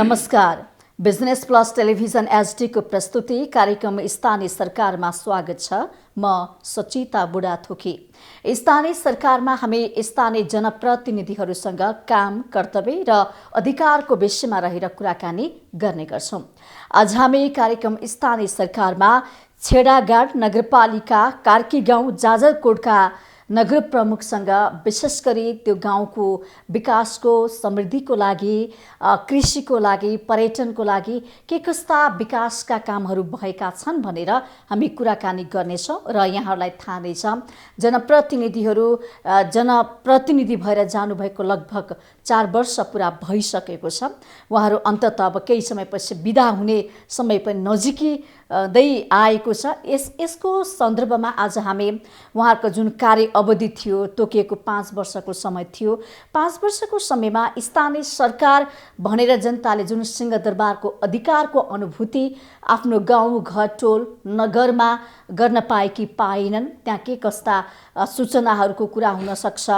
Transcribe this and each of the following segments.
नमस्कार। Business plus television HD को प्रस्तुति कार्यक्रम स्थानीय सरकारमा स्वागत छ। म सचिता बुढाथोकी। स्थानीय सरकारमा हामी स्थानीय जनप्रतिनिधिहरूसँग काम, कर्तव्य र अधिकारको विषयमा रहेर कुराकानी गर्ने गर्छौं। आज हामी कार्यक्रम स्थानीय सरकारमा छेडागाड नगरपालिका कार्की गाउँ जाजरकोटका नगर प्रमुखसँग विशेष गरी त्यो गाउँको विकासको, समृद्धिको लागि, कृषिको लागि, पर्यटनको लागि के कस्ता विकासका कामहरू भएका छन् भनेर हामी कुराकानी गर्नेछौँ। र यहाँहरूलाई थाहा नै छ, जनप्रतिनिधि भएर जानुभएको लगभग 4 वर्ष पुरा भइसकेको छ। उहाँहरू अन्ततः अब केही समयपछि बिदा हुने समय पनि नजिकै आएको छ। यसको सन्दर्भमा आज हामी उहाँहरूको जुन कार्य अवधि थियो, तोकिएको 5 वर्षको समय थियो, 5 वर्षको समयमा स्थानीय सरकार भनेर जनताले जुन सिंहदरबारको अधिकारको अनुभूति आफ्नो गाउँ, घर, टोल, नगरमा गर्न पाए कि पाएनन्, त्यहाँ के कस्ता सूचनाहरूको कुरा हुन सक्छ,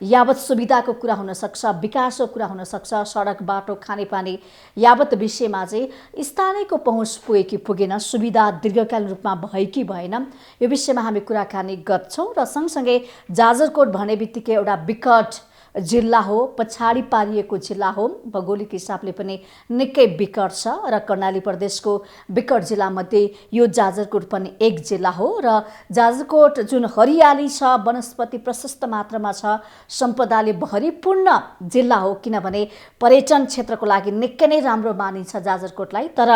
यावत सुविधाको कुरा हुन सक्छ, विकासको कुरा हुन सक्छ, सडक, बाटो, खानेपानी यावत विषयमा चाहिँ स्थानीयको पहुँच पुगे कि पुगेन, सुविधा दीर्घकालीन रूपमा भयो कि भएन, यो विषयमा हामी कुराकानी गर्छौँ। र सँगसँगै जाजरकोट भन्ने बित्तिकै एउटा विकट जिल्ला हो, पछाडि पारिएको जिल्ला हो, भौगोलिक हिसाबले पनि निकै विकट छ र कर्णाली प्रदेशको विकट जिल्लामध्ये यो जाजरकोट पनि एक जिल्ला हो। र जाजरकोट जुन हरियाली छ, वनस्पति प्रशस्त मात्रामा छ, सम्पदाले भरिपूर्ण जिल्ला हो, किनभने पर्यटन क्षेत्रको लागि निकै नै राम्रो मानिन्छ जाजरकोटलाई। तर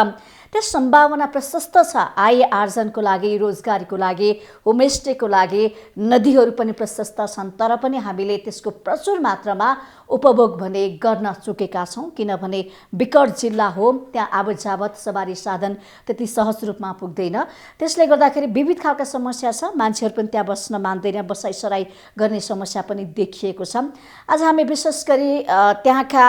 त्यस सम्भावना प्रशस्त छ आय आर्जनको लागि, रोजगारीको लागि, होमस्टेको लागि, नदीहरू पनि प्रशस्त छन्, तर पनि हामीले त्यसको प्रचुर मात्रामा उपभोग भने गर्न चुकेका छौँ। किनभने विकट जिल्ला हो, त्यहाँ आवत जावत सवारी साधन त्यति सहज रूपमा पुग्दैन। त्यसले गर्दाखेरि विविध खालका समस्या छ, मान्छेहरू पनि त्यहाँ बस्न मान्दैन, बसाइसराई गर्ने समस्या पनि देखिएको छ। आज हामी विशेष गरी त्यहाँका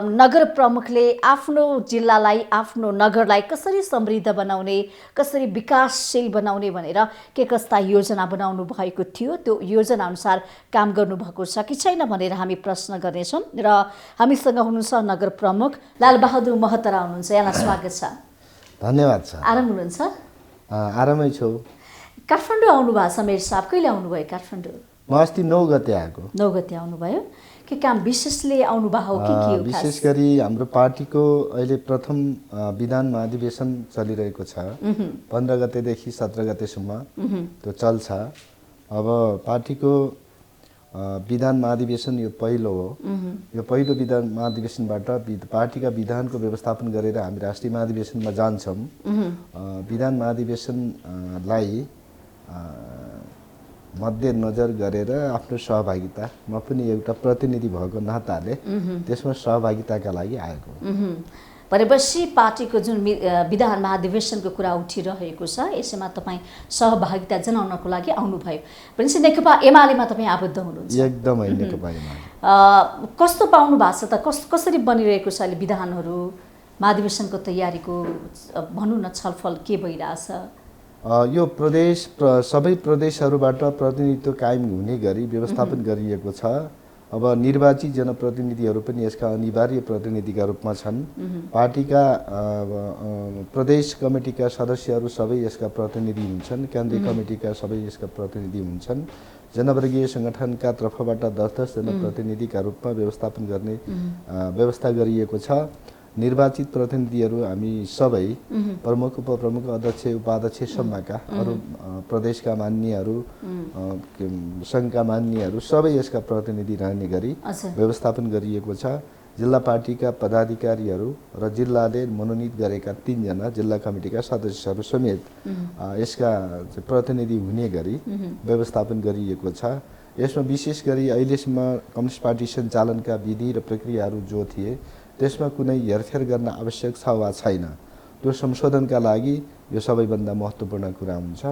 नगर प्रमुखले आफ्नो जिल्लालाई, आफ्नो नगरलाई कसरी समृद्ध बनाउने, कसरी विकासशील बनाउने भनेर के कस्ता योजना बनाउनु भएको थियो, त्यो योजना अनुसार काम गर्नुभएको छ कि छैन भनेर हामी प्रश्न गर्नेछौँ। र हामीसँग हुनुहुन्छ नगर प्रमुख लालबहादुर महतरा हुनुहुन्छ। यहाँलाई स्वागत छ। धन्यवाद छ। आराम हुनुहुन्छ? आरामै छु। काठमाडौँ आउनुभएको छ मेयर साहब, कहिले आउनुभयो काठमाडौँ? म अस्ति 9 गते आएको। 9 गते आउनुभयो। के काम विशेषले आउनुभयो हो कि के हो? विशेष गरी हाम्रो पार्टीको अहिले प्रथम विधान महाधिवेशन चलिरहेको छ। 15 गतेदेखि 17 गतेसम्म त्यो चल्छ। अब पार्टीको विधान महाधिवेशन यो पहिलो हो। यो पहिलो विधान महाधिवेशनबाट पार्टीका विधानको व्यवस्थापन गरेर हामी राष्ट्रिय महाधिवेशनमा जान्छौँ। विधान महाधिवेशनलाई मध्यनजर गरेर आफ्नो सहभागिता, म पनि एउटा प्रतिनिधि भएको नाताले त्यसमा सहभागिताका लागि आएको। भनेपछि पार्टीको जुन विधान महाधिवेशनको कुरा उठिरहेको छ, यसैमा तपाईँ सहभागिता जनाउनको लागि आउनुभयो। भनेपछि नेकपा एमालेमा तपाईँ आबद्ध हुनुहुन्छ? एकदमै नेकपा एमाले। कस्तो पाउनु भएको छ त? कसरी बनिरहेको छ अहिले विधानहरू? महाधिवेशनको तयारीको भनौँ न, छलफल के भइरहेछ? यो सबै प्रदेशहरूबाट प्रतिनिधित्व कायम हुने गरी व्यवस्थापन गरिएको छ। अब निर्वाचित जनप्रतिनिधिहरू पनि यसका अनिवार्य प्रतिनिधिका रूपमा छन्। पार्टीका प्रदेश कमिटीका सदस्यहरू सबै यसका प्रतिनिधि हुन्छन्, केन्द्रीय कमिटीका सबै यसका प्रतिनिधि हुन्छन्। जनवर्गीय सङ्गठनका तर्फबाट 10-10 जनप्रतिनिधिका रूपमा व्यवस्थापन गर्ने व्यवस्था गरिएको छ। निर्वाचित प्रतिनिधिहरू हामी सबै प्रमुख, उपप्रमुख, अध्यक्ष, उपाध्यक्षसम्मका अरू प्रदेशका मान्यहरू, सङ्घका मान्यहरू सबै यसका प्रतिनिधि रहने गरी व्यवस्थापन गरिएको छ। जिल्ला पार्टीका पदाधिकारीहरू र जिल्लाले मनोनित गरेका 3 जना जिल्ला कमिटीका सदस्यहरू समेत यसका प्रतिनिधि हुने गरी व्यवस्थापन गरिएको छ। यसमा विशेष गरी अहिलेसम्म कम्युनिस्ट पार्टी सञ्चालनका विधि र प्रक्रियाहरू जो थिए त्यसमा कुनै हेरफेर गर्न आवश्यक छ वा छैन, त्यो संशोधनका लागि यो सबैभन्दा महत्त्वपूर्ण कुरा हुन्छ।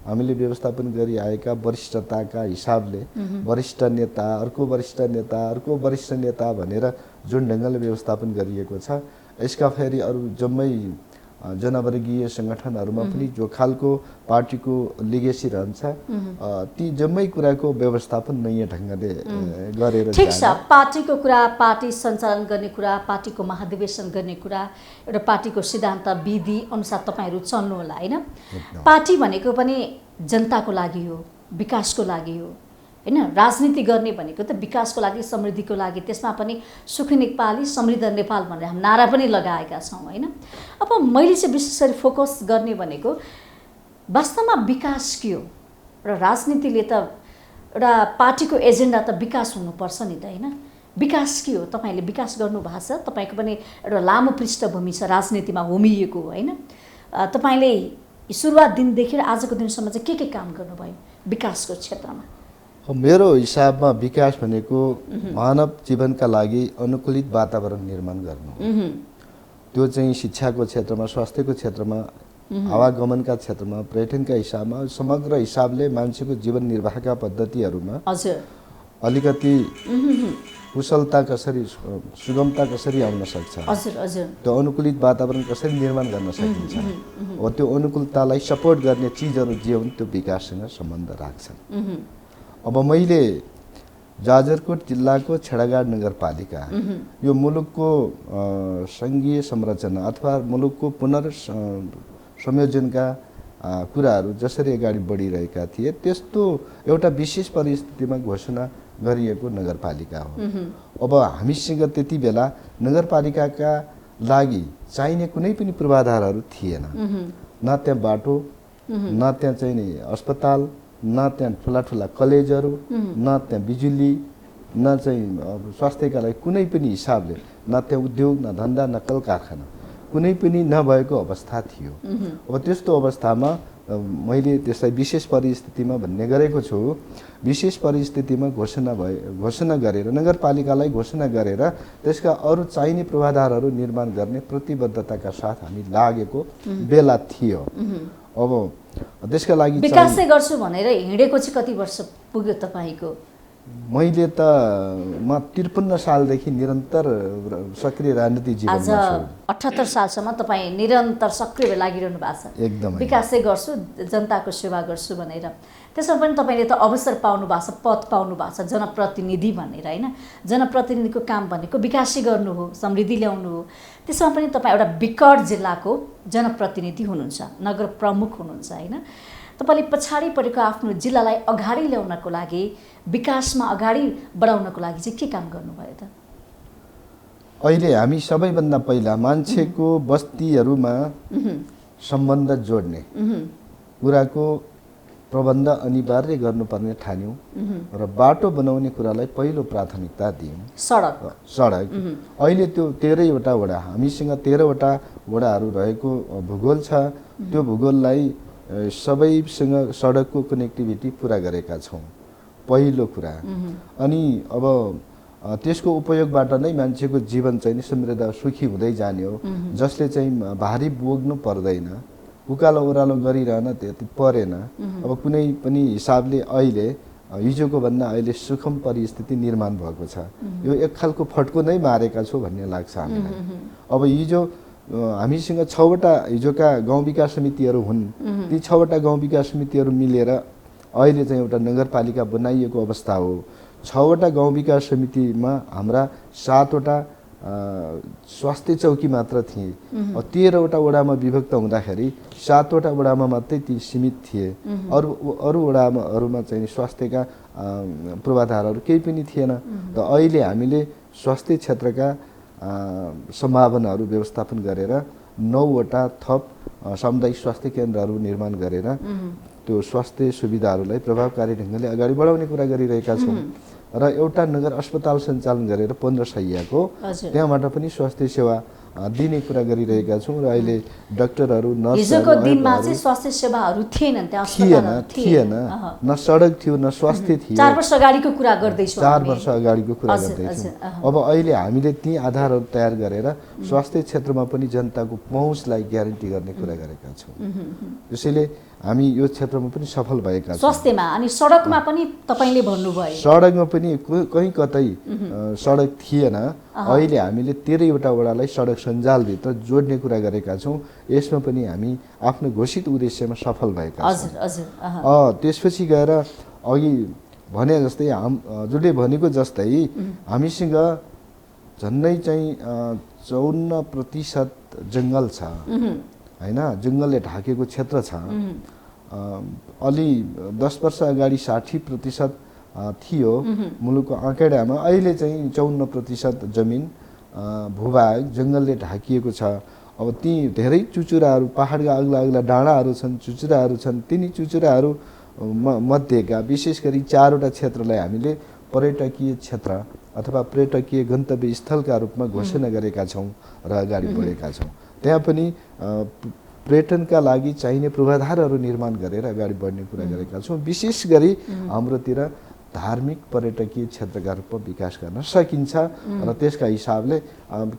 हामीले व्यवस्थापन गरिआएका वरिष्ठताका हिसाबले वरिष्ठ नेता, अर्को वरिष्ठ नेता, अर्को वरिष्ठ नेता भनेर जुन ढङ्गले व्यवस्थापन गरिएको छ, यसका फेरि अरू जम्मै जनवर्गीय सङ्गठनहरूमा पनि जो खालको पार्टीको लिगेसी रहन्छ ती जम्मै कुराको व्यवस्थापन नयाँ ढङ्गले गरेर ठिक छ। पार्टीको कुरा, पार्टी सञ्चालन गर्ने कुरा, पार्टीको महाधिवेशन गर्ने कुरा, एउटा पार्टीको सिद्धान्त विधि अनुसार तपाईँहरू चल्नु होला होइन। पार्टी भनेको पनि जनताको लागि हो, विकासको लागि हो होइन। राजनीति गर्ने भनेको त विकासको लागि, समृद्धिको लागि, त्यसमा पनि सुखी नेपाली समृद्ध नेपाल भनेर हामी नारा पनि लगाएका छौँ होइन। अब मैले चाहिँ विशेष गरी फोकस गर्ने भनेको वास्तवमा विकास के हो र राजनीतिले त एउटा पार्टीको एजेन्डा त विकास हुनुपर्छ नि त होइन। विकास के हो, तपाईँले विकास गर्नुभएको छ, तपाईँको पनि एउटा लामो पृष्ठभूमि छ राजनीतिमा होमिएको होइन। तपाईँले सुरुवात दिनदेखि आजको दिनसम्म चाहिँ के काम गर्नुभयो विकासको क्षेत्रमा? मेरो हिसाबमा विकास भनेको मानव जीवनका लागि अनुकूलित वातावरण निर्माण गर्नु, त्यो चाहिँ शिक्षाको क्षेत्रमा, स्वास्थ्यको क्षेत्रमा, आवागमनका क्षेत्रमा, पर्यटनका हिसाबमा, समग्र हिसाबले मान्छेको जीवन निर्वाहका पद्धतिहरूमा अलिकति कुशलता कसरी, सुगमता कसरी आउन सक्छ, त्यो अनुकूलित वातावरण कसरी निर्माण गर्न सकिन्छ, त्यो अनुकूलतालाई सपोर्ट गर्ने चिजहरू जे हुन् त्यो विकाससँग सम्बन्ध राख्छन्। अब मैले जाजरकोट जिल्लाको छेडागाड नगरपालिका यो मुलुकको सङ्घीय संरचना अथवा मुलुकको पुनर्संयोजनका कुराहरू जसरी अगाडि बढिरहेका थिए त्यस्तो एउटा विशेष परिस्थितिमा घोषणा गरिएको नगरपालिका हो। अब हामीसँग त्यति बेला नगरपालिकाका लागि चाहिने कुनै पनि पूर्वाधारहरू थिएन, न त्यहाँ बाटो, न त्यहाँ चाहिँ नि अस्पताल, न त्यहाँ ठुला ठुला कलेजहरू, न त्यहाँ बिजुली, न चाहिँ स्वास्थ्यका लागि कुनै पनि हिसाबले, न त्यहाँ उद्योग, न धन्दा, न कल कारखाना, कुनै पनि नभएको अवस्था थियो। अब त्यस्तो अवस्थामा मैले त्यसलाई विशेष परिस्थितिमा भन्ने गरेको छु। विशेष परिस्थितिमा घोषणा गरेर नगरपालिकालाई घोषणा गरेर त्यसका अरू चाहिने पूर्वाधारहरू निर्माण गर्ने प्रतिबद्धताका साथ हामी लागेको बेला थियो। अब त्यसका लागि विकास चाहिँ गर्छु भनेर हिँडेको चाहिँ कति वर्ष पुग्यो तपाईँको? मैले त म 53 सालदेखि निरन्तर सक्रिय राजनीतिक जीवनमा छु। आज 78 सालसम्म तपाईँ निरन्तर सक्रिय लागिरहनु भएको छ। एकदमै विकास चाहिँ गर्छु, जनताको सेवा गर्छु भनेर। त्यसमा पनि तपाईँले त अवसर पाउनु भएको छ, पद पाउनु भएको छ, जनप्रतिनिधि भनेर होइन। जनप्रतिनिधिको काम भनेको विकासै गर्नु हो, समृद्धि ल्याउनु हो। त्यसमा पनि तपाईँ एउटा विकट जिल्लाको जनप्रतिनिधि हुनुहुन्छ, नगर प्रमुख हुनुहुन्छ होइन। तपाईँले पछाडि परेको आफ्नो जिल्लालाई अगाडि ल्याउनको लागि, विकासमा अगाडि बढाउनको लागि चाहिँ के काम गर्नुभयो त? अहिले हामी सबैभन्दा पहिला मान्छेको बस्तीहरूमा सम्बन्ध जोड्ने कुराको प्रबन्ध अनिवार्य गर्नुपर्ने ठान्यौँ र बाटो बनाउने कुरालाई पहिलो प्राथमिकता दियौँ। सडक अहिले त्यो 13वटा वडा, हामीसँग 13वटा वडाहरू रहेको भूगोल छ। त्यो भूगोललाई सबैसँग सडकको कनेक्टिभिटी पुरा गरेका छौँ, पहिलो कुरा। अनि अब त्यसको उपयोगबाट नै मान्छेको जीवन चाहिँ समृद्ध सुखी हुँदै जाने हो, जसले चाहिँ भारी बोक्नु पर्दैन, उकालो ओह्रालो गरिरहन त्यति परेन। अब कुनै पनि हिसाबले अहिले हिजोको भन्दा अहिले सुखम परिस्थिति निर्माण भएको छ। यो एक खालको फड्को नै मारेका छु भन्ने लाग्छ हामीलाई। अब हिजो हामीसँग 6वटा हिजोका गाउँ विकास समितिहरू हुन्। ती 6वटा गाउँ विकास समितिहरू मिलेर अहिले चाहिँ एउटा नगरपालिका बनाइएको अवस्था हो। 6वटा गाउँ विकास समितिमा हाम्रा 7वटा स्वास्थ्य चौकी मात्र थिए। 13वटा वडामा विभक्त हुँदाखेरि 7वटा वडामा मात्रै ती सीमित थिए। अरू वडाहरूमा चाहिँ स्वास्थ्यका पूर्वाधारहरू केही पनि थिएन। त अहिले हामीले स्वास्थ्य क्षेत्रका सम्भावनाहरू व्यवस्थापन गरेर 9वटा थप सामुदायिक स्वास्थ्य केन्द्रहरू निर्माण गरेर त्यो स्वास्थ्य सुविधाहरूलाई प्रभावकारी ढङ्गले अगाडि बढाउने कुरा गरिरहेका छौँ। र एउटा नगर अस्पताल सञ्चालन गरेर 15 शैय्याको त्यहाँबाट पनि स्वास्थ्य सेवा दिने कुरा गरिरहेका छौँ। र अहिले डाक्टरहरू, नर्सहरू, हिजोको दिनमा चाहिँ स्वास्थ्य सेवाहरू थिएनन्, त्यहाँ थिएन, न सडक थियो, न स्वास्थ्य थियो। 4 वर्ष अगाडिको कुरा गर्दैछु, 4 वर्ष अगाडिको कुरा गर्दैछौँ। अब अहिले हामीले ती आधारहरू तयार गरेर स्वास्थ्य क्षेत्रमा पनि जनताको पहुँचलाई ग्यारेन्टी गर्ने कुरा गरेका छौँ। त्यसैले हामी यो क्षेत्रमा पनि सफल भएका छौँ। स्वास्थ्यमा अनि सडकमा पनि तपाईँले भन्नुभयो, सडकमा पनि कहीँ कतै सडक थिएन। अहिले हामीले 13वटा वडालाई सडक सञ्जालभित्र जोड्ने कुरा गरेका छौँ। यसमा पनि हामी आफ्नो घोषित उद्देश्यमा सफल भएका छौँ। त्यसपछि गएर अघि भने जस्तै हजुरले भनेको जस्तै हामीसँग झन्डै चाहिँ 54% जङ्गल छ हैन, जङ्गलले ढाकेको क्षेत्र छ। अलि 10 वर्ष अगाडि 60% थियो मुलुकको आँकडामा, अहिले चाहिँ 54% जमिन भूभाग जङ्गलले ढाकिएको छ। अब ती धेरै चुचुराहरू, पहाडका अग्ला अग्ला डाँडाहरू छन्, चुचुराहरू छन्। तिनी चुचुराहरू मध्येका विशेष गरी 4वटा क्षेत्रलाई हामीले पर्यटकीय क्षेत्र अथवा पर्यटकीय गन्तव्य स्थलका रूपमा घोषणा गरेका छौँ र अगाडि बढेका छौँ। त्यहाँ पनि पर्यटनका लागि चाहिने पूर्वाधारहरू निर्माण गरेर अगाडि बढ्ने कुरा गरेका छौँ। विशेष गरी हाम्रोतिर धार्मिक पर्यटकीय क्षेत्रका रूपमा विकास गर्न सकिन्छ र त्यसका हिसाबले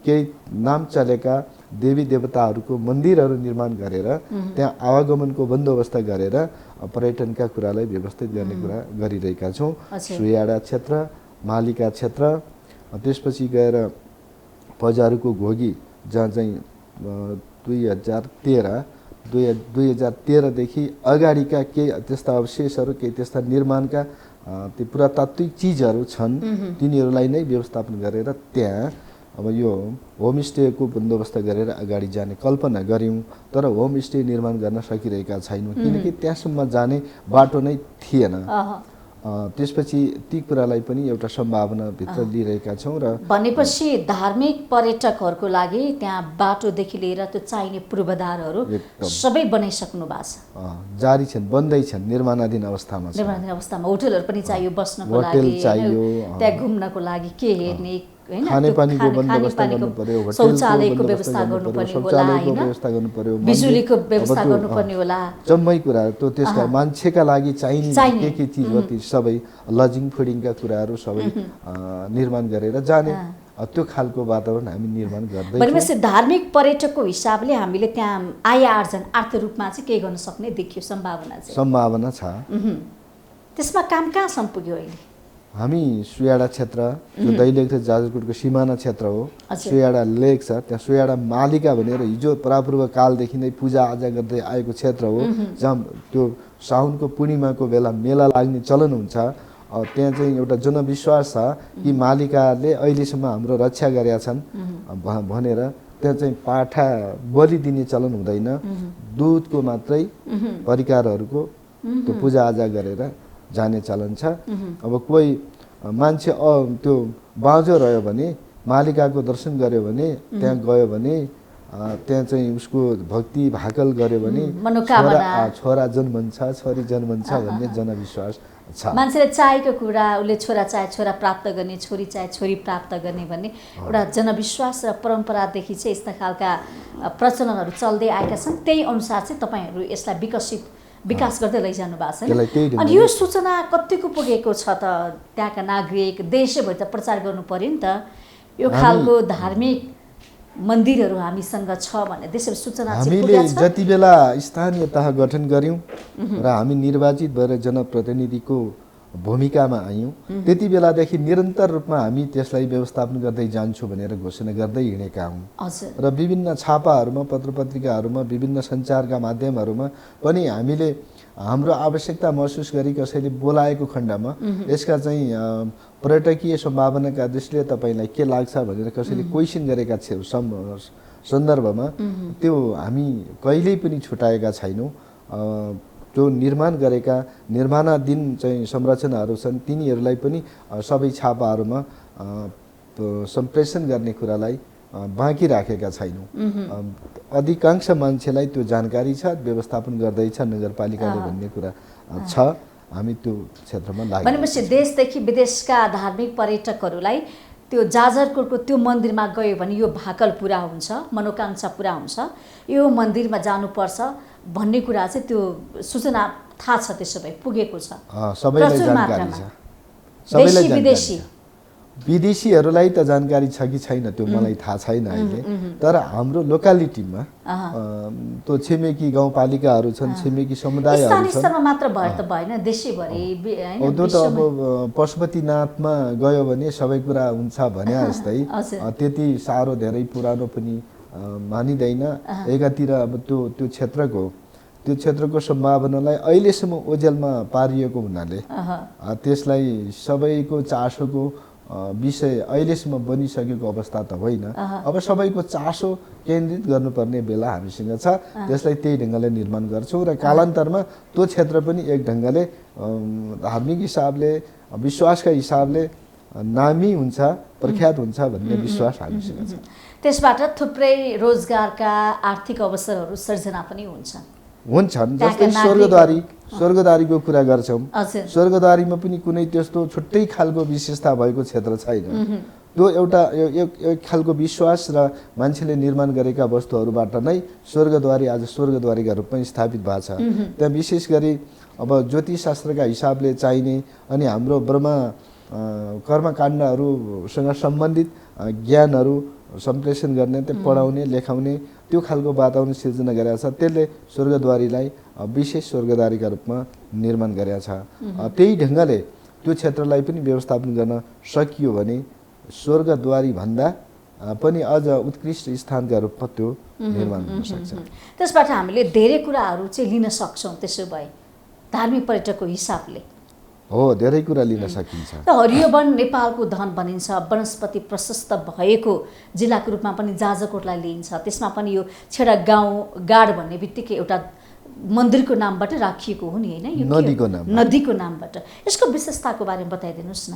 केही नाम चलेका देवी देवताहरूको मन्दिरहरू निर्माण गरेर त्यहाँ आवागमनको बन्दोबस्त गरेर पर्यटनका कुरालाई व्यवस्थित गर्ने कुरा गरिरहेका छौँ। सुयाडा क्षेत्र, मालिका क्षेत्र, त्यसपछि गएर बजारको घोगी जहाँ चाहिँ 2013 देखि अगाडिका केही त्यस्ता अवशेषहरू, केही त्यस्ता निर्माणका ती पुरातात्विक चिजहरू छन्, तिनीहरूलाई नै व्यवस्थापन गरेर त्यहाँ अब यो होमस्टेको बन्दोबस्त गरेर अगाडि जाने कल्पना गऱ्यौँ। तर होमस्टे निर्माण गर्न सकिरहेका छैनौँ किनकि त्यहाँसम्म जाने बाटो नै थिएन। त्यसपछि ती कुरालाई पनि एउटा सम्भावनाभित्र लिइरहेका छौँ। र भनेपछि धार्मिक पर्यटकहरूको लागि त्यहाँ बाटोदेखि लिएर त्यो चाहिने पूर्वाधारहरू सबै बनाइसक्नु भएको छ, जारी छन्, बन्दैछन्, निर्माणाधीन अवस्थामा छ। निर्माणाधीन अवस्थामा होटलहरू पनि चाहियो बस्नको लागि, त्यहाँ घुम्नको लागि के हेर्ने, खानेपानीको बन्दोबस्त गर्नु पर्यो, शौचालयको व्यवस्था गर्नुपर्ने होला, बिजुलीको व्यवस्था गर्नुपर्ने होला, जम्मै कुरा त्यो त्यसका मान्छेका लागि चाहिने के चिज हो ती सबै लजिङ फुडिङका कुराहरू सबै निर्माण गरेर जाने त्यो खालको वातावरण हामी निर्माण गर्दैछौँ। भनेपछि धार्मिक पर्यटकको हिसाबले हामीले त्यहाँ आय आर्जन आर्थिक रूपमा चाहिँ के गर्न सक्ने देखियो सम्भावना छ। त्यसमा काम कहाँसम्म पुग्यो अहिले? हामी सुयाडा क्षेत्र जो दैलेख र जाजरकोटको सिमाना क्षेत्र हो, सुयाडा लेक छ, त्यहाँ सुयाडा मालिका भनेर हिजो परापूर्व कालदेखि नै पूजाआजा गर्दै आएको क्षेत्र हो, जहाँ त्यो साउनको पूर्णिमाको बेला मेला लाग्ने चलन हुन्छ। त्यहाँ चाहिँ एउटा जनविश्वास छ कि मालिकाले अहिलेसम्म हाम्रो रक्षा गरेका छन् भनेर त्यहाँ चाहिँ पाठा बलि दिने चलन हुँदैन, दुधको मात्रै परिकारहरूको त्यो पूजाआजा गरेर जाने चलन छ। अब कोही मान्छे त्यो बाँझो रह्यो भने, मालिकाको दर्शन गर्यो भने, त्यहाँ गयो भने, त्यहाँ चाहिँ उसको भक्ति भाकल गर्यो भने छोरा जन्मन्छ, छोरी जन्मन्छ भन्ने जनविश्वास छ। मान्छेले चाहेको कुरा, उसले छोरा चाहे छोरा प्राप्त गर्ने, छोरी चाहे छोरी प्राप्त गर्ने भन्ने एउटा जनविश्वास र परम्परादेखि चाहिँ यस्ता खालका प्रचलनहरू चल्दै आएका छन्। त्यही अनुसार चाहिँ तपाईँहरू यसलाई विकास गर्दै लैजानु भएको छ। अनि यो सूचना कतिको पुगेको छ त त्यहाँका नागरिक, देशैभरि त प्रचार गर्नु पर्यो नि त, यो खालको धार्मिक मन्दिरहरू हामीसँग छ भने देशैभरि सूचना चाहिँ हामीले जति बेला स्थानीय तह गठन गऱ्यौँ र हामी निर्वाचित भएर जनप्रतिनिधिको भूमिकामा आयौँ, त्यति बेलादेखि निरन्तर रूपमा हामी त्यसलाई व्यवस्थापन गर्दै जान्छौँ भनेर घोषणा गर्दै हिँडेका हौँ। र विभिन्न छापाहरूमा, पत्रपत्रिकाहरूमा, विभिन्न सञ्चारका माध्यमहरूमा पनि हामीले हाम्रो आवश्यकता महसुस गरी कसैले बोलाएको खण्डमा यसका चाहिँ पर्यटकीय सम्भावनाका दृष्टिले तपाईँलाई के लाग्छ भनेर कसैले क्वेसन गरेका सन्दर्भमा त्यो हामी कहिल्यै पनि छुटाएका छैनौँ। जो निर्माण गरेका निर्माणाधीन चाहिँ संरचनाहरू छन् तिनीहरूलाई पनि सबै छापाहरूमा सम्प्रेषण गर्ने कुरालाई बाँकी राखेका छैनौँ। अधिकांश मान्छेलाई त्यो जानकारी छ, व्यवस्थापन गर्दैछ नगरपालिकाले भन्ने कुरा छ। हामी त्यो क्षेत्रमा लाग्यौँ। भनेपछि देशदेखि विदेशका धार्मिक पर्यटकहरूलाई त्यो जाजरकोटको त्यो मन्दिरमा गयो भने यो भाकल पुरा हुन्छ, मनोकांक्षा पुरा हुन्छ, यो मन्दिरमा जानुपर्छ भन्ने कुरा चाहिँ त्यो सूचना थाहा छ, त्यसो भए पुगेको छ सबैलाई जानकारी छ। देशी विदेशी विदेशीहरूलाई त जानकारी छ कि छैन त्यो मलाई थाहा छैन अहिले, तर हाम्रो लोकालिटीमा त्यो छिमेकी गाउँपालिकाहरू छन्, छिमेकी समुदायहरू स्थानीय छन्। स्तरमा मात्र भए त भएन, देशैभरि हैन, त्यो त अब पशुपतिनाथमा गयो भने सबै कुरा हुन्छ भने जस्तै त्यति साह्रो धेरै पुरानो पनि मानिँदैन। एकातिर अब त्यो क्षेत्रको सम्भावनालाई अहिलेसम्म ओझेलमा पारिएको हुनाले त्यसलाई सबैको चासोको विषय अहिलेसम्म बनिसकेको अवस्था त होइन। अब सबैको चासो केन्द्रित गर्नुपर्ने बेला हामीसँग छ, त्यसलाई त्यही ढङ्गले निर्माण गर्छौँ र कालान्तरमा त्यो क्षेत्र पनि एक ढङ्गले धार्मिक हिसाबले विश्वासका हिसाबले नामी हुन्छ, प्रख्यात हुन्छ भन्ने विश्वास हामीसँग छ। त्यसबाट थुप्रै रोजगारका आर्थिक अवसरहरू सृजना पनि हुन्छन्। जस्तै स्वर्गद्वारीको कुरा गर्छौँ, स्वर्गद्वारीमा पनि कुनै त्यस्तो छुट्टै खालको विशेषता भएको क्षेत्र छैन। त्यो एउटा एक खालको विश्वास र मान्छेले निर्माण गरेका वस्तुहरूबाट नै स्वर्गद्वारी आज स्वर्गद्वारीका रूपमा स्थापित भएको छ। त्यहाँ विशेष गरी अब ज्योतिषशास्त्रका हिसाबले चाहिने अनि हाम्रो ब्रह्म कर्मकाण्डहरूसँग सम्बन्धित ज्ञानहरू सम्प्रेषण गर्ने, त्यो पढाउने लेखाउने त्यो खालको वातावरण सिर्जना गरेका छ। त्यसले स्वर्गद्वारीलाई विशेष स्वर्गद्वारीका रूपमा निर्माण गरेका छ। त्यही ढङ्गले त्यो क्षेत्रलाई पनि व्यवस्थापन गर्न सकियो भने स्वर्गद्वारी भन्दा पनि अझ उत्कृष्ट स्थानका रूपमा त्यो निर्माण हुन सक्छ। त्यसबाट हामीले धेरै कुराहरू चाहिँ लिन सक्छौँ। त्यसो भए धार्मिक पर्यटकको हिसाबले हो धेरै कुरा लिन सकिन्छ। हरियो वन नेपालको धन भनिन्छ, वनस्पति प्रशस्त भएको जिल्लाको रूपमा पनि जाजरकोटलाई लिइन्छ। त्यसमा पनि यो छेडा गाउँ गाड भन्ने बित्तिकै एउटा मन्दिरको नामबाट राखिएको हो नि, होइन? नदीको नामबाट। यसको विशेषताको बारेमा बताइदिनुहोस् न।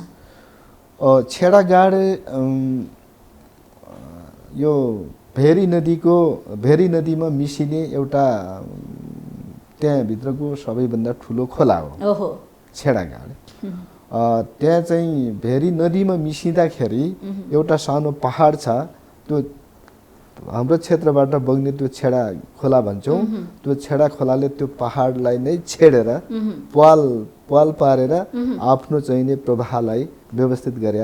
छेडागाड यो भेरी नदीमा मिसिने एउटा त्यहाँभित्रको सबैभन्दा ठुलो खोला हो छेडागाड। त्यहाँ चाहिँ भेरी नदीमा मिसिँदाखेरि एउटा सानो पहाड छ, त्यो हाम्रो क्षेत्रबाट बग्ने त्यो छेडा खोला भन्छौँ। त्यो छेडा खोलाले त्यो पहाडलाई नै छेडेर पाल पारेर आफ्नो चाहिने प्रवाहलाई व्यवस्थित गरे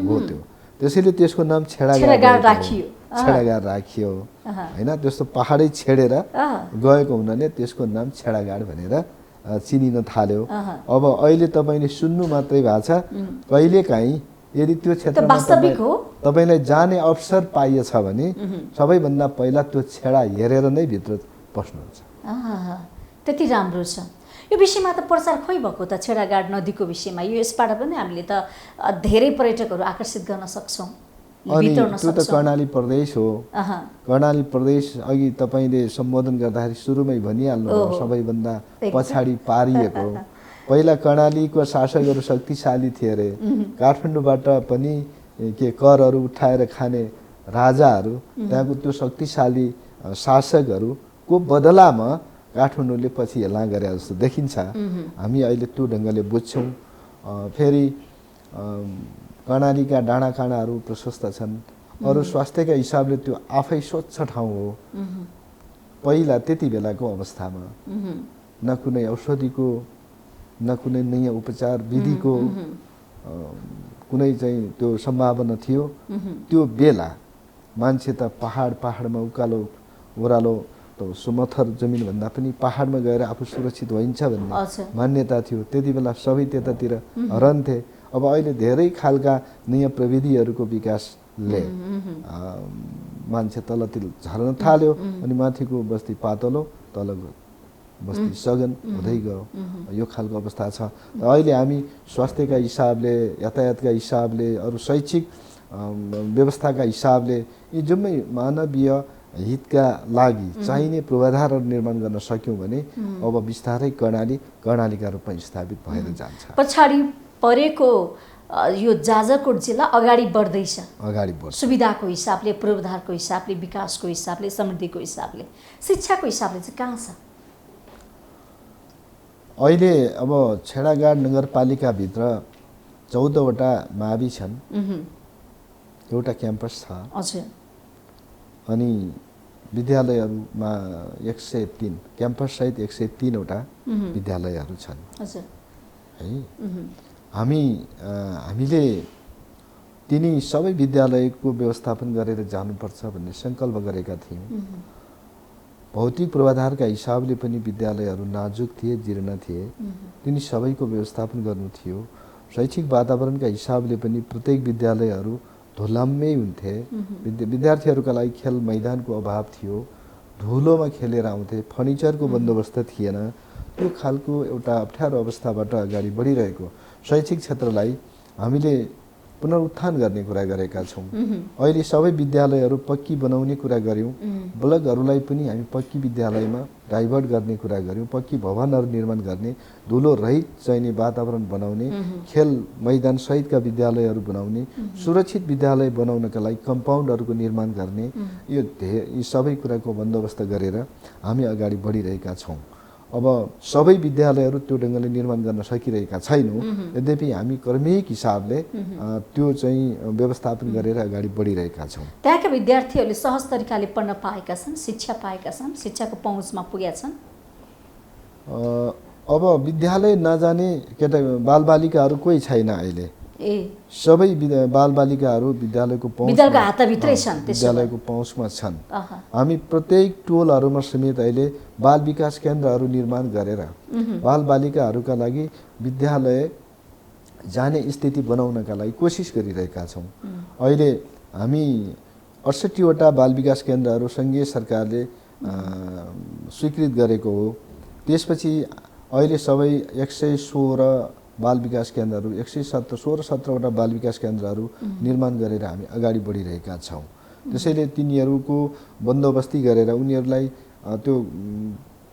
हो। त्यसैले त्यसको नाम छेडागाड राखियो होइन। त्यस्तो पहाडै छेडेर गएको हुनाले त्यसको नाम छेडागाड भनेर चिनिन थाल्यो। अब अहिले तपाईँले सुन्नु मात्रै भएको छ, कहिलेकाहीँ यदि त्यो क्षेत्रमा तपाईँलाई जाने अवसर पाइएछ भने सबैभन्दा पहिला त्यो छेडा हेरेर नै भित्र पस्नुहुन्छ। त्यति राम्रो छ। यो विषयमा त प्रचार खोइ भएको त छेडागाड नदीको विषयमा। यसबाट पनि हामीले त धेरै पर्यटकहरू आकर्षित गर्न सक्छौँ। अनि त्यो त कर्णाली प्रदेश हो। कर्णाली प्रदेश अघि तपाईँले सम्बोधन गर्दाखेरि सुरुमै भनिहाल्नु सबैभन्दा पछाडि पारिएको। पहिला कर्णालीको शासकहरू शक्तिशाली थिए अरे। काठमाडौँबाट पनि के करहरू उठाएर खाने राजाहरू, त्यहाँको त्यो शक्तिशाली शासकहरूको बदलामा काठमाडौँले पछि हेला गरे जस्तो देखिन्छ। हामी अहिले त्यो ढङ्गले बुझ्छौँ। फेरि कर्णालीका डाँडाकाँडाहरू प्रशस्त छन्। अरू स्वास्थ्यका हिसाबले त्यो आफै स्वच्छ ठाउँ हो। पहिला त्यति बेलाको अवस्थामा न कुनै औषधिको न कुनै नयाँ उपचार विधिको कुनै चाहिँ त्यो सम्भावना थियो। त्यो बेला मान्छे त पहाडमा उकालो ओह्रालो सुमथर जमिनभन्दा पनि पहाडमा गएर आफू सुरक्षित होइन्छ भन्ने मान्यता थियो। त्यति बेला सबै त्यतातिर हरन्थे। अब अहिले धेरै खालका नयाँ प्रविधिहरूको विकासले मान्छे तलतिर झर्न थाल्यो अनि माथिको बस्ती पातलो तलको बस्ती सघन हुँदै गयो। यो खालको अवस्था छ। अहिले हामी स्वास्थ्यका हिसाबले, यातायातका हिसाबले, अरू शैक्षिक व्यवस्थाका हिसाबले यी जम्मै मानवीय हितका लागि चाहिने पूर्वाधारहरू निर्माण गर्न सक्यौँ भने अब बिस्तारै कर्णालीका रूपमा स्थापित भएर जान्छ। पछाडि परेको यो जाजरकोट जिल्ला अगाडि बढ्दैछ। सुविधाको हिसाबले, पूर्वाधारको हिसाबले, विकासको हिसाबले, समृद्धिको हिसाबले, शिक्षाको हिसाबले चाहिँ कहाँ छ अहिले? अब छेडागाड नगरपालिकाभित्र 14वटा मावि छन्। एउटा क्याम्पस छ। अनि विद्यालयहरूमा 103 क्याम्पस सहित 103वटा विद्यालयहरू छन् है। हामीले तिनी सबै विद्यालयको व्यवस्थापन गरेर जानुपर्छ भन्ने सङ्कल्प गरेका थियौँ। भौतिक पूर्वाधारका हिसाबले पनि विद्यालयहरू नाजुक थिए, जीर्ण थिए। तिनी सबैको व्यवस्थापन गर्नु थियो। शैक्षिक वातावरणका हिसाबले पनि प्रत्येक विद्यालयहरू धुलाम्मै हुन्थे। विद्यार्थीहरूका लागि खेल मैदानको अभाव थियो। धुलोमा खेलेर आउँथे। फर्निचरको बन्दोबस्त थिएन। त्यो खालको एउटा अप्ठ्यारो अवस्थाबाट अगाडि बढिरहेको शैक्षिक क्षेत्रलाई हामीले पुनरुत्थान गर्ने कुरा गरेका छौँ। अहिले सबै विद्यालयहरू पक्की बनाउने कुरा गऱ्यौँ। ब्लकहरूलाई पनि हामी पक्की विद्यालयमा डाइभर्ट गर्ने कुरा गऱ्यौँ। पक्की भवनहरू निर्माण गर्ने, धुलो रहित चाहिने वातावरण बनाउने, खेल मैदान सहितका विद्यालयहरू बनाउने, सुरक्षित विद्यालय बनाउनका लागि कम्पाउन्डहरूको निर्माण गर्ने, यी सबै कुराको बन्दोबस्त गरेर हामी अगाडि बढिरहेका छौँ। अब सबै विद्यालयहरू त्यो ढङ्गले निर्माण गर्न सकिरहेका छैनौँ। यद्यपि हामी क्रमिक हिसाबले त्यो चाहिँ व्यवस्थापन गरेर अगाडि बढिरहेका छौँ। त्यहाँका विद्यार्थीहरूले सहज तरिकाले पढ्न पाएका छन्, शिक्षा पाएका छन्, शिक्षाको पहुँचमा पुगेका छन्। अब विद्यालय नजाने बालबालिकाहरू कोही छैन अहिले। सबै बालबालिकाहरू विद्यालयको हातभित्रै छन्, विद्यालयको पहुँचमा छन्। हामी प्रत्येक टोलहरूमा समेत अहिले बाल विकास केन्द्रहरू निर्माण गरेर बालबालिकाहरूका लागि विद्यालय जाने स्थिति बनाउनका लागि कोसिस गरिरहेका छौँ। अहिले हामी 68वटा बाल विकास केन्द्रहरू सङ्घीय सरकारले स्वीकृत गरेको हो। त्यसपछि अहिले सबै 116 बाल विकास केन्द्रहरू 16-17वटा बाल विकास केन्द्रहरू निर्माण गरेर हामी अगाडि बढिरहेका छौँ। त्यसैले तिनीहरूको बन्दोबस्ती गरेर उनीहरूलाई त्यो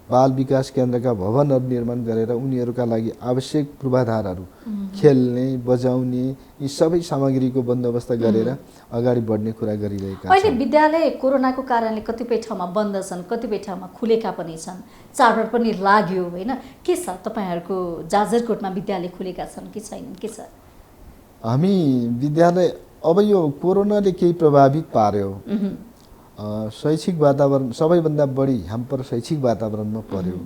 बाल विकास केन्द्रका भवनहरू निर्माण गरेर उनीहरूका लागि आवश्यक पूर्वाधारहरू खेल्ने, बजाउने यी सबै सामग्रीको बन्दोबस्त गरेर अगाडि बढ्ने कुरा गरिरहेका छौँ। अहिले विद्यालय कोरोनाको कारणले कतिपय ठाउँमा बन्द छन्, कतिपय ठाउँमा खुलेका पनि छन्। चाडबाड पनि लाग्यो होइन? के छ तपाईँहरूको जाजरकोटमा विद्यालय खुलेका छन् कि छैनन्, के छ? हामी विद्यालय अब यो कोरोनाले केही प्रभावित पार्यो। शैक्षिक वातावरण सबैभन्दा बढी ह्याम्पर शैक्षिक वातावरणमा पर्यो।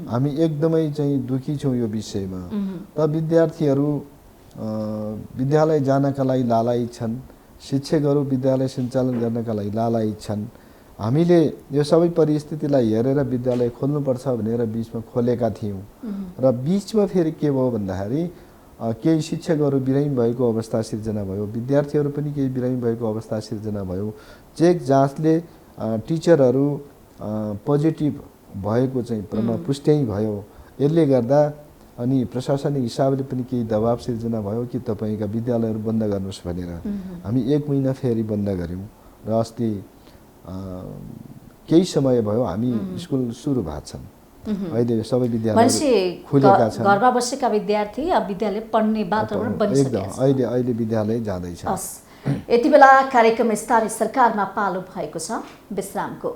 हामी एकदमै चाहिँ दुखी छौँ यो विषयमा। त विद्यार्थीहरू विद्यालय जानका लागि लालायित छन्, शिक्षकहरू विद्यालय सञ्चालन गर्नका लागि लालायित छन्। हामीले यो सबै परिस्थितिलाई हेरेर विद्यालय खोल्नुपर्छ भनेर बिचमा खोलेका थियौँ। र बिचमा फेरि के भयो भन्दाखेरि केही शिक्षकहरू बिरामी भएको अवस्था सिर्जना भयो, विद्यार्थीहरू पनि केही बिरामी भएको अवस्था सिर्जना भयो। चेक जाँचले टिचरहरू पोजिटिभ भएको चाहिँ पुष्टि भयो। यसले गर्दा अनि प्रशासनिक हिसाबले पनि केही दबाब सिर्जना भयो कि तपाईँका विद्यालयहरू बन्द गर्नुहोस् भनेर हामी 1 महिना फेरि बन्द गऱ्यौँ। र अस्ति केही समय भयो हामी स्कुल सुरु भएको छन्। अहिले सबै विद्यालय खुलेका छन्। घरमा बसेका विद्यार्थी अब विद्यालय पढ्ने वातावरण बनिसकेका छन्। अहिले विद्यालय जाँदैछ। यति बेला कार्यक्रम स्थानीय सरकारमा पालो भएको छ विश्रामको।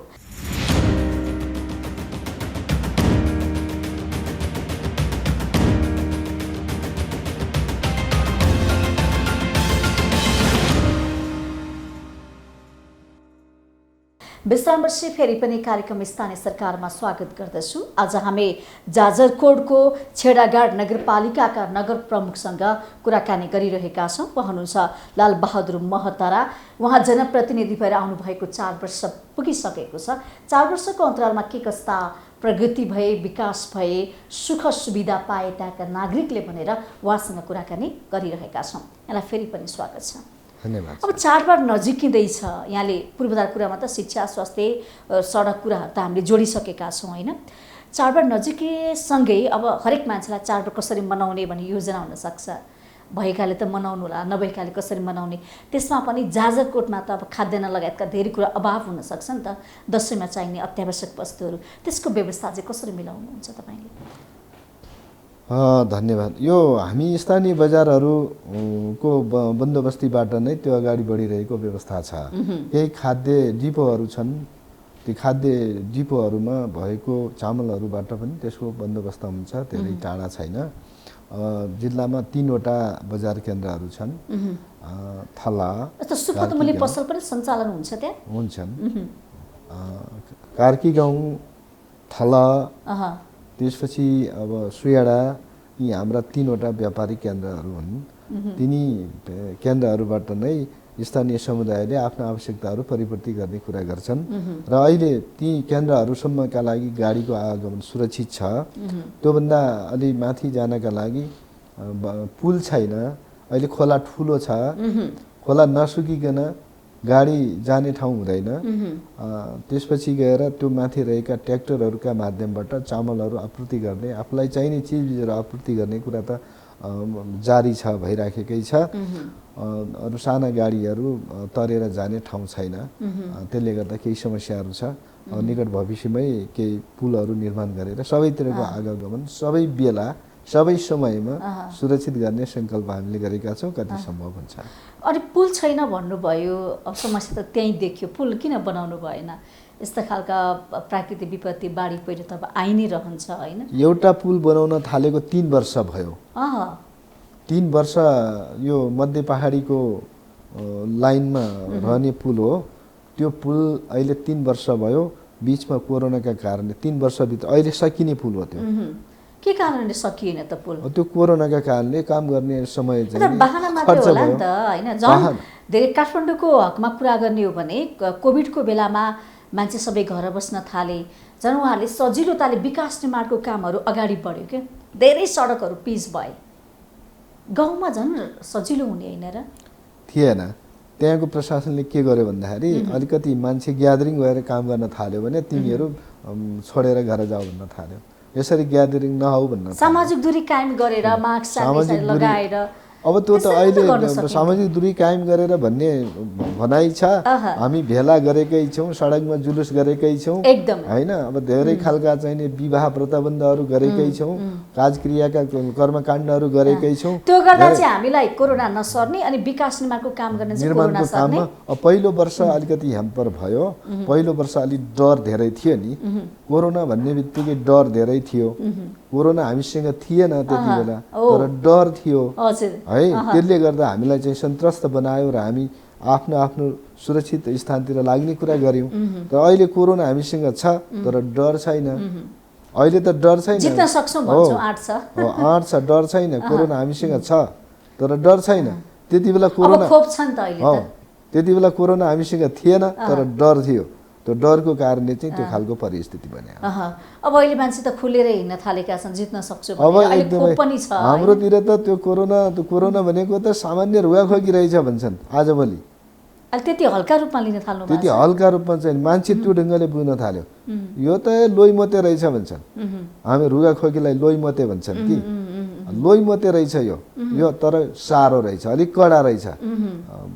विश्रामपछि फेरि पनि कार्यक्रम स्थानीय सरकारमा स्वागत गर्दछु। आज हामी जाजरकोटको छेडागाड नगरपालिकाका नगर प्रमुखसँग कुराकानी गरिरहेका छौँ। उहाँ हुनुहुन्छ लालबहादुर महतारा। उहाँ जनप्रतिनिधि भएर आउनुभएको 4 वर्ष पुगिसकेको छ। 4 वर्षको अन्तरालमा के कस्ता प्रगति भए, विकास भए, सुख सुविधा पाए त्यहाँका नागरिकले भनेर उहाँसँग कुराकानी गरिरहेका छौँ। यहाँलाई फेरि पनि स्वागत छ। धन्यवाद। अब चाडबाड नजिकिँदैछ। यहाँले पूर्वाधार कुरामा त शिक्षा, स्वास्थ्य, सडक कुराहरू त हामीले जोडिसकेका छौँ होइन? चाडबाड नजिकैसँगै अब हरेक मान्छेलाई चाडबाड कसरी मनाउने भन्ने योजना हुनसक्छ। भएकाले त मनाउनु होला, नभएकाले कसरी मनाउने। त्यसमा पनि जाजरकोटमा त अब खाद्यान्न लगायतका धेरै कुरा अभाव हुनसक्छ नि त। दसैँमा चाहिने अत्यावश्यक वस्तुहरू, त्यसको व्यवस्था चाहिँ कसरी मिलाउनुहुन्छ तपाईँले? धन्यवाद। यो हामी स्थानीय बजारहरूको बन्दोबस्तीबाट नै त्यो अगाडि बढिरहेको व्यवस्था छ। केही खाद्य डिपोहरू छन्। ती खाद्य डिपोहरूमा भएको चामलहरूबाट पनि त्यसको बन्दोबस्त हुन्छ। धेरै टाढा छैन। जिल्लामा 3वटा बजार केन्द्रहरू छन्। थला, सुपथमुली पसल पनि सञ्चालन हुन्छ त्यहाँ? हुन्छन्। कार्की गाउँ, थला, त्यसपछि अब सुयाडा, यी हाम्रा 3वटा व्यापारिक केन्द्रहरू हुन्। तिनी केन्द्रहरूबाट नै स्थानीय समुदायले आफ्ना आवश्यकताहरू परिपूर्ति गर्ने कुरा गर्छन् र अहिले ती केन्द्रहरूसम्मका लागि गाडीको आवागमन सुरक्षित छ। त्योभन्दा अलि माथि जानका लागि पुल छैन, अहिले खोला ठुलो छ, खोला नसुकिकन गाडी जाने ठाउँ हुँदैन। त्यसपछि गएर त्यो माथि रहेका ट्र्याक्टरहरूका माध्यमबाट चामलहरू आपूर्ति गर्ने, आफूलाई चाहिने चिजबिजहरू आपूर्ति गर्ने कुरा त जारी छ, भइराखेकै छ। अरू साना गाडीहरू तरेर जाने ठाउँ छैन, त्यसले गर्दा केही समस्याहरू छ। निकट भविष्यमै केही पुलहरू निर्माण गरेर सबैतिरको आवागमन सबै बेला सबै समयमा सुरक्षित गर्ने सङ्कल्प हामीले गरेका छौँ। कति सम्भव हुन्छ। अनि पुल छैन भन्नुभयो, अब समस्या त त्यहीँ देखियो, पुल किन बनाउनु भएन? यस्ता खालका प्राकृतिक विपत्ति, बाढी पहिरो त अब आइ नै रहन्छ होइन? एउटा पुल बनाउन थालेको 3 वर्ष भयो। 3 वर्ष यो मध्य पहाडीको लाइनमा रहने पुल हो। त्यो पुल अहिले 3 वर्ष भयो, बिचमा कोरोनाका कारणले 3 वर्षभित्र अहिले सकिने पुल हो। त्यो के कारणले सकिएन त पुल? त्यो कोरोनाका कारणले काम गर्ने समय चाहिँ बाहना मात्रै होला नि त होइन? झन् धेरै काठमाडौँको हकमा कुरा गर्ने हो भने कोभिडको बेलामा मान्छे सबै घर बस्न थाले, झन् उहाँहरूले सजिलोताले विकास निर्माणको कामहरू अगाडि बढ्यो क्या, धेरै सडकहरू पिच भए, गाउँमा झन् सजिलो हुने होइन र? थिएन। त्यहाँको प्रशासनले के गर्यो भन्दाखेरि अलिकति मान्छे ग्यादरिङ भएर काम गर्न थाल्यो भने तिमीहरू छोडेर घर जाऊ भन्न थाल्यो। यसरी ग्यादरिङ नहौ भन्न, सामाजिक दूरी कायम गरेर मास्क लगाएर। अब त्यो त अहिले सामाजिक दूरी कायम गरेर भन्ने भनाइ छ। हामी भेला गरेकै छौँ, सडकमा जुलुस गरेकै छौँ होइन? अब धेरै खालका चाहिने विवाह व्रतबन्धहरू गरेकै छौँ, काजक्रियाका कर्मकाण्डहरू गरेकै छौँ। त्यो गर्दा चाहिँ हामीलाई कोरोना नसर्ने अनि विकास निर्माणको काम गर्ने निर्माणको काममा पहिलो वर्ष अलिकति ह्याम्पर भयो। पहिलो वर्ष अलिक डर धेरै थियो नि, कोरोना भन्ने बित्तिकै डर धेरै थियो। कोरोना हामीसँग थिएन त्यति बेला, तर डर थियो है। त्यसले गर्दा हामीलाई चाहिँ सन्त्रस्त बनायो र हामी आफ्नो आफ्नो सुरक्षित स्थानतिर लाग्ने कुरा गऱ्यौँ। तर अहिले कोरोना हामीसँग छ, तर डर छैन। अहिले त डर छैन, जित्न सक्छौँ भन्छौँ, आँट छ। आँट छ, डर छैन। कोरोना हामीसँग छ तर डर छैन। त्यति बेला कोरोना खोप छ नि त अहिले त। त्यति बेला कोरोना हामीसँग थिएन तर डर थियो। त्यो डरको कारणले चाहिँ त्यो खालको परिस्थिति बन्यो। अब अहिले मान्छे त खुलेर हिँड्न थालेका छन्, जित्न सक्छु अब अहिले खोप पनि छ। हाम्रोतिर त त्यो कोरोना भनेको त सामान्य रुगाखोकी रहेछ भन्छन् आजभोलि। अहिले त्यति हल्का रूपमा लिन थाल्नु भएको छ। त्यति हल्का रूपमा चाहिँ मान्छे त्यो ढङ्गले बुझ्न थाल्यो। यो त लोइमते रहेछ भन्छन्। हामी रुगाखोकीलाई लोइमते भन्छन् कि, लोइमते रहेछ यो तर साह्रो रहेछ, अलिक कडा रहेछ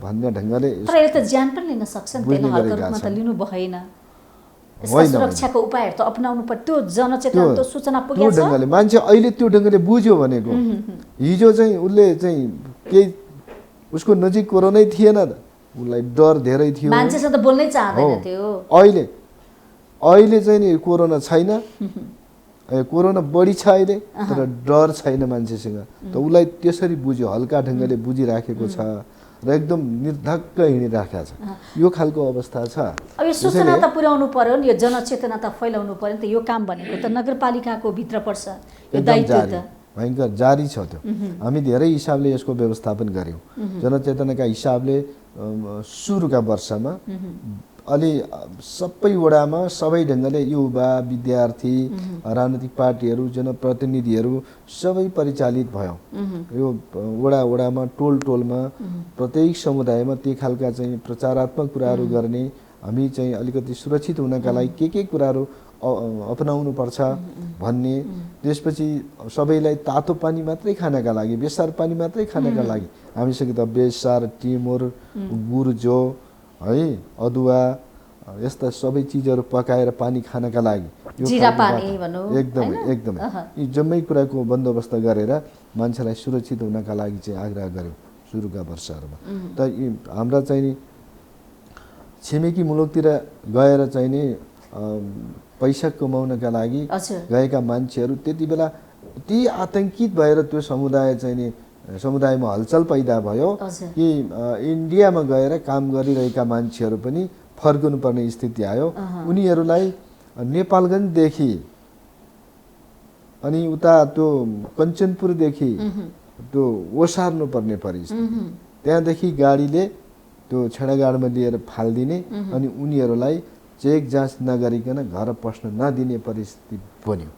भन्ने ढङ्गले। तर यसले त ज्यान पनि लिन सक्छ नि, त्यसलाई हल्का रूपमा त लिनु भएन। सुरक्षाको उपायहरू त अपनाउनु पर्यो। त्यो जनचेतना, त्यो सूचना पुगेको छ। त्यो ढङ्गले मान्छे अहिले त्यो ढङ्गले बुझ्यो भनेको। हिजो चाहिँ उसले चाहिँ केही उसको नजिक कोरोनै थिएन त, उसलाई डर धेरै थियो, मान्छेसँग त बोल्नै चाहदैन थियो। अहिले चाहिँ नि कोरोना छैन, कोरोना बढी छ अहिले, तर डर छैन मान्छेसँग। त उसलाई त्यसरी बुझ्यो, हल्का ढङ्गले बुझिराखेको छ र एकदम निर्धक्क हिँडिराखेको छ। यो खालको अवस्था छ। अब यो सूचना त पुर्याउनु पर्यो नि, यो जनचेतना त फैलाउनु पर्यो नि त। यो काम भनेको त नगरपालिकाको भित्र पर्छ, यो दायित्व त भयङ्कर जारी छ। त्यो हामी धेरै हिसाबले यसको व्यवस्थापन गऱ्यौँ। जनचेतनाका हिसाबले सुरुका वर्षमा अलि सबै वडामा सबै ढङ्गले युवा, विद्यार्थी, राजनीतिक पार्टीहरू, जनप्रतिनिधिहरू सबै परिचालित भयो। यो वडामा, टोलमा, प्रत्येक समुदायमा ती खालका चाहिँ प्रचारात्मक कुराहरू गर्ने, हामी चाहिँ अलिकति सुरक्षित हुनका लागि के कुराहरू अपनाउनु पर्छ भन्ने। त्यसपछि सबैलाई तातो पानी मात्रै खानका लागि, बेसार पानी मात्रै खानका लागि हामीसँग त बेसार, टिमुर, गुर्जो है, अदुवा यस्ता सबै चिजहरू पकाएर पानी खानका लागि एकदमै यी जम्मै कुराको बन्दोबस्त गरेर मान्छेलाई सुरक्षित हुनका लागि चाहिँ आग्रह गर्यौँ सुरुका वर्षहरूमा। त हाम्रा चाहिँ नि छिमेकी मुलुकतिर गएर चाहिँ नि पैसा कमाउनका लागि गएका मान्छेहरू त्यति बेला ती आतंकित भएर त्यो समुदायमा हलचल पैदा भयो कि इन्डियामा गएर काम गरिरहेका मान्छेहरू पनि फर्कनुपर्ने स्थिति आयो। उनीहरूलाई नेपालगञ्जदेखि अनि उता त्यो कञ्चनपुरदेखि त्यो ओसार्नु पर्ने परिस्थिति। त्यहाँदेखि गाडीले त्यो छेडागाडमा लिएर फालिदिने अनि उनीहरूलाई चेक जाँच नगरिकन घर पस्न नदिने परिस्थिति बन्यो।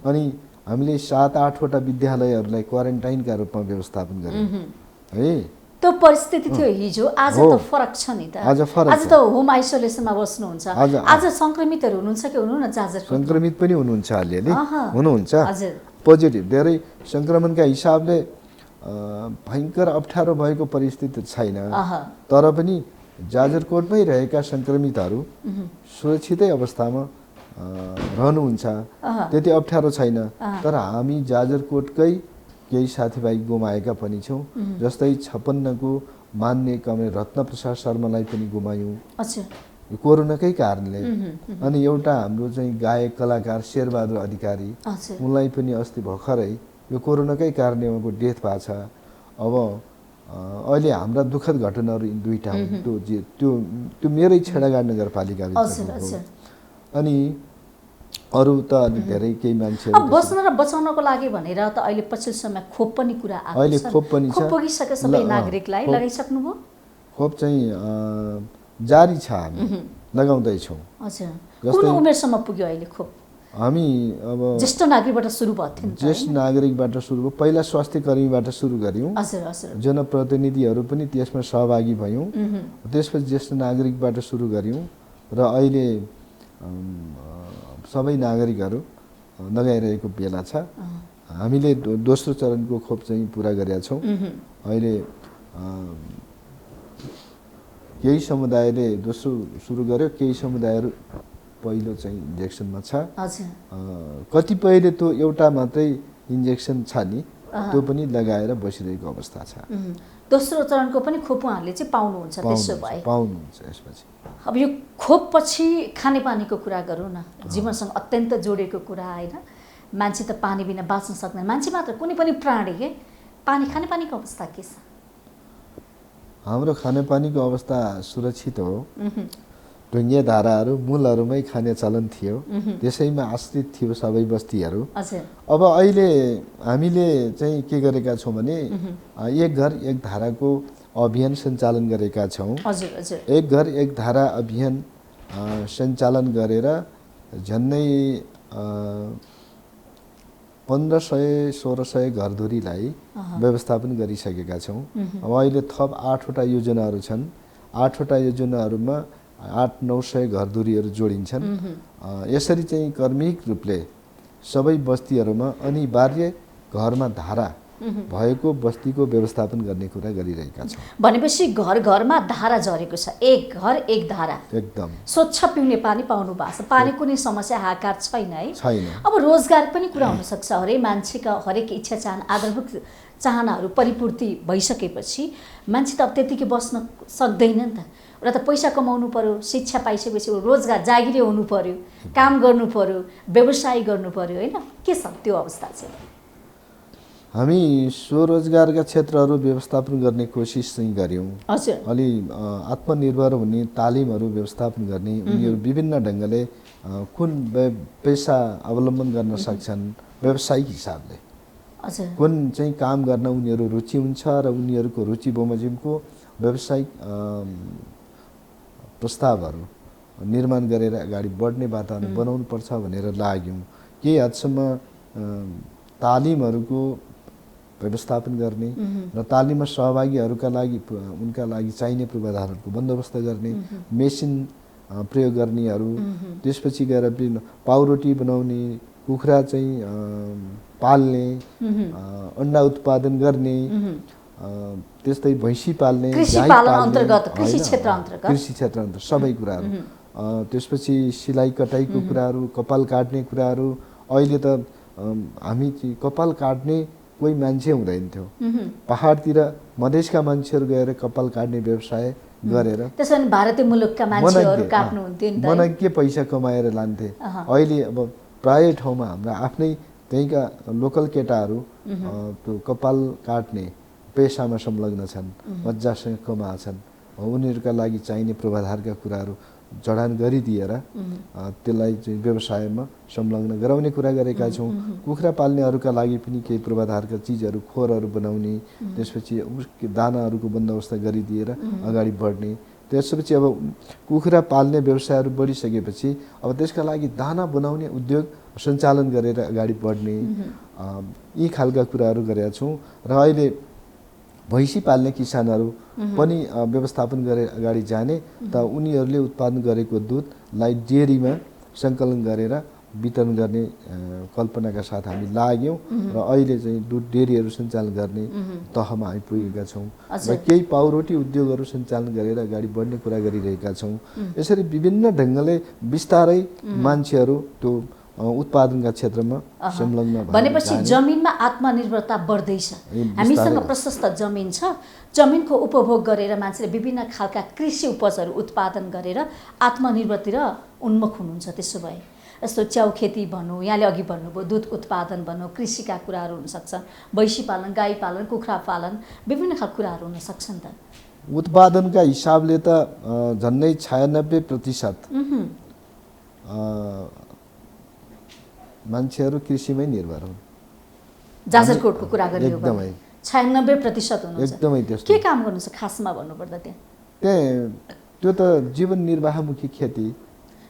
अनि हामीले 7-8 वटा विद्यालयहरूलाई क्वारेन्टाइनका रूपमा व्यवस्थापन गर्यौँ है। त्यो परिस्थिति थियो हिजो, आज त फरक छ नि त। आज फरक आज त होम आइसोलेसनमा बस्नुहुन्छ। आज संक्रमितहरू हुनुहुन्छ कि हुनुहुन्न जाजरकोट? संक्रमित पनि हुनुहुन्छ, अलिअलि हुनुहुन्छ। हजुर, पोजिटिभ धेरै सङ्क्रमणका हिसाबले भयङ्कर अप्ठ्यारो भएको परिस्थिति छैन, तर पनि जाजरकोटमै रहेका सङ्क्रमितहरू सुरक्षितै अवस्थामा रहनुहुन्छ, त्यति अप्ठ्यारो छैन। तर हामी जाजरकोटकै केही साथीभाइ गुमाएका पनि छौँ। जस्तै 56 को मान्य कमरेड रत्नप्रसाद शर्मालाई पनि गुमायौँ यो कोरोनाकै कारणले। अनि एउटा हाम्रो चाहिँ गायक कलाकार शेरबहादुर अधिकारी, उनलाई पनि अस्ति भर्खरै यो कोरोनाकै कारणले उहाँको डेथ भएको छ। अब अहिले हाम्रा दुःखद घटनाहरू दुईटा हुन्। त्यो मेरै छेडागाड नगरपालिकाभित्र। अनि अरू त अलि धेरै केही मान्छेहरू बस्न र बचाउनको लागि भनेर त अहिले पछिल्लो समय खोप पनि कुरा आएको छ। अहिले खोप पनि छ, खोप पुगिसके सबै नागरिकलाई लगाइसक्नुभयो? खोप चाहिँ जारी छ, हामी लगाउँदैछौँ। हजुर, कुन उमेरसम्म पुग्यो अहिले खोप? हामी अब ज्येष्ठ नागरिकबाट सुरु भएको थियो नि त? ज्येष्ठ नागरिकबाट सुरु भयो, पहिला स्वास्थ्य कर्मीबाट सुरु गऱ्यौँ। हजुर हजुर, जनप्रतिनिधिहरू पनि त्यसमा सहभागी भयौँ। त्यसपछि ज्येष्ठ नागरिकबाट सुरु गऱ्यौँ र अहिले सबै नागरिकहरू लगाइरहेको बेला छ। हामीले दोस्रो चरणको खोप चाहिँ पुरा गरेका छौँ। अहिले केही समुदायले दोस्रो सुरु गर्यो, केही समुदायहरू पहिलो चाहिँ इन्जेक्सनमा छ। कतिपयले त्यो एउटा मात्रै इन्जेक्सन छ नि, त्यो पनि लगाएर बसिरहेको अवस्था छ। दोस्रो चरणको पनि खोप उहाँहरूले चाहिँ पाउनुहुन्छ? त्यसो भए पाउनुहुन्छ। यसपछि अब यो खोप पछि खानेपानीको कुरा गरौँ न। जीवनसँग अत्यन्त जोडेको कुरा होइन। मान्छे त पानी बिना बाँच्न सक्दैन, मान्छे मात्र कुनै पनि प्राणी के खानेपानीको अवस्था के छ? हाम्रो खानेपानीको अवस्था सुरक्षित हो। ढुङ्गे धाराहरू मूलहरूमै खाने चलन थियो, त्यसैमा आश्रित थियो सबै बस्तीहरू। अब अहिले हामीले चाहिँ के गरेका छौँ भने एक घर एक धाराको अभियान सञ्चालन गरेका छौँ। एक घर एक धारा अभियान सञ्चालन गरेर झन्डै 1500-1600 घरधुरीलाई व्यवस्थापन गरिसकेका छौँ। अब अहिले थप 8 वटा योजनाहरू छन्। 8 वटा योजनाहरूमा 800-900 घरधुरीहरू जोडिन्छन्। यसरी चाहिँ कर्मिक रूपले सबै बस्तीहरूमा अनिवार्य घरमा धारा भएको बस्तीको व्यवस्थापन गर्ने कुरा गरिरहेका छौँ। भनेपछि घर घरमा धारा झरेको छ, एक घर एक धारा, एकदम स्वच्छ पिउने पानी पाउनु भएको छ। पानी कुनै समस्या हाहाकार छैन है? छैन। अब रोजगार पनि कुरा हुनसक्छ। हरेक मान्छेका हरेक इच्छा चाहना आधारभूत चाहनाहरू परिपूर्ति भइसकेपछि मान्छे त अब त्यतिकै बस्न सक्दैन नि त। एउटा त पैसा कमाउनु पर्यो, शिक्षा पाइसकेपछि रोजगार जागिरे हुनु पर्यो, काम गर्नु पर्यो, व्यवसाय गर्नु पर्यो होइन? के छ त्यो अवस्था चाहिँ? हामी स्वरोजगारका क्षेत्रहरू व्यवस्थापन गर्ने कोसिस चाहिँ गऱ्यौँ। अलि आत्मनिर्भर हुने तालिमहरू व्यवस्थापन गर्ने, उनीहरू विभिन्न ढङ्गले कुन पेसा अवलम्बन गर्न सक्छन् व्यावसायिक हिसाबले, कुन चाहिँ काम गर्न उनीहरू रुचि हुन्छ र उनीहरूको रुचि बमोजिमको व्यावसायिक प्रस्तावहरू निर्माण गरेर अगाडि बढ्ने वातावरण बनाउनुपर्छ भनेर लाग्यौँ। केही हदसम्म तालिमहरूको व्यवस्थापन गर्ने र तालिममा सहभागीहरूका लागि उनका लागि चाहिने पूर्वाधारहरूको बन्दोबस्त गर्ने, मेसिन प्रयोग गर्नेहरू, त्यसपछि गएर पाउरोटी बनाउने, कुखुरा चाहिँ पाल्ने, अन्डा उत्पादन गर्ने, त्यस्तै भैँसी पाल्ने, कृषि क्षेत्र अन्तर्गत सबै कुराहरू। त्यसपछि सिलाइ कटाइको कुराहरू, कपाल काट्ने कुराहरू। अहिले त हामी चाहिँ कपाल काट्ने कोही मान्छे हुँदैन थियो। पहाडतिर मधेसका मान्छेहरू गएर कपाल काट्ने व्यवसाय गरेर त्यसो भने भारतीय मुलुकका मान्छेहरू काट्नु हुन्थ्यो नि त, मनग्गे पैसा कमाएर लान्थे। अहिले अब प्राय ठाउँमा हाम्रा आफ्नै त्यहीँका लोकल केटाहरू त्यो कपाल काट्ने पेसामा संलग्न छन्, मजासँग कमाछन्। उनीहरूका लागि चाहिने पूर्वाधारका कुराहरू जडान गरिदिएर त्यसलाई चाहिँ व्यवसायमा संलग्न गराउने कुरा गरेका छौँ। कुखुरा पाल्नेहरूका लागि पनि केही पूर्वाधारका चिजहरू खोरहरू बनाउने, त्यसपछि दानाहरूको बन्दोबस्त गरिदिएर अगाडि बढ्ने। त्यसपछि अब कुखुरा पाल्ने व्यवसायहरू बढिसकेपछि अब त्यसका लागि दाना बनाउने उद्योग सञ्चालन गरेर अगाडि बढ्ने, यी खालका कुराहरू गरेका छौँ। र अहिले भैँसी पाल्ने किसानहरू पनि व्यवस्थापन गरेर अगाडि जाने, त उनीहरूले उत्पादन गरेको दुधलाई डेरीमा सङ्कलन गरेर वितरण गर्ने कल्पनाका साथ हामी लाग्यौँ र अहिले चाहिँ दुध डेरीहरू सञ्चालन गर्ने तहमा आइपुगेका छौँ र केही पाउरोटी उद्योगहरू सञ्चालन गरेर अगाडि बढ्ने कुरा गरिरहेका छौँ। यसरी विभिन्न ढङ्गले बिस्तारै मान्छेहरू त्यो उत्पादनका क्षेत्रमा संलग्न भनेपछि जमिनमा आत्मनिर्भरता बढ्दैछ। हामीसँग प्रशस्त जमिन छ, जमिनको उपभोग गरेर मान्छेले विभिन्न खालका कृषि उपजहरू उत्पादन गरेर आत्मनिर्भरतिर उन्मुख हुनुहुन्छ। त्यसो भए यस्तो च्याउ खेती भनौँ, यहाँले अघि भन्नुभयो दुध उत्पादन भनौँ, कृषिका कुराहरू हुनसक्छन्, भैँसी पालन, गाई पालन, कुखुरा पालन, विभिन्न खालका कुराहरू हुन सक्छन्। त उत्पादनका हिसाबले त झन्डै 96% मान्छेहरू कृषिमै निर्भर हुन्। जाजरकोटको कुरा गर्ने हो एकदमै 96% हुनुहुन्छ। एकदमै त्यस्तो के काम गर्नुहुन्छ खासमा भन्नुपर्दा? त्यो त जीवन निर्वाहमुखी खेती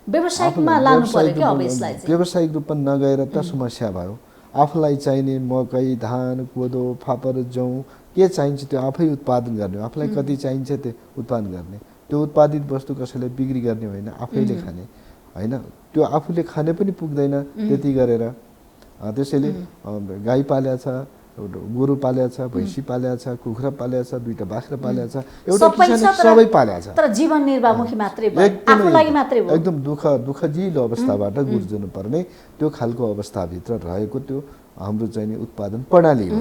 व्यावसायिकमा लानु पर्यो क्या अब यसलाई चाहिँ। व्यावसायिक रूपमा नगएर त समस्या भयो। आफूलाई चाहिने मकै, धान, कोदो, फापर, जौँ के चाहिन्छ त्यो आफै उत्पादन गर्ने, आफूलाई कति चाहिन्छ त्यो उत्पादन गर्ने। त्यो उत्पादित वस्तु कसैलाई बिक्री गर्ने होइन, आफैले खाने होइन। त्यो आफूले खाने पनि पुग्दैन त्यति गरेर। त्यसैले गाई पाल्या छ, गोरु पाल्या छ, भैँसी पाल्या छ, कुखुरा पाल्या छ, 2टा बाख्रा पाल्या छ, एउटा किसानले सबै पाल्या छ। तर जीवन निर्वाहमुखी मात्रै भयो, आफू लागि मात्रै भयो। एकदम दुःखजिलो अवस्थाबाट गुज्रनु पर्ने त्यो खालको अवस्थाभित्र रहेको त्यो हाम्रो चाहिँ उत्पादन प्रणाली हो।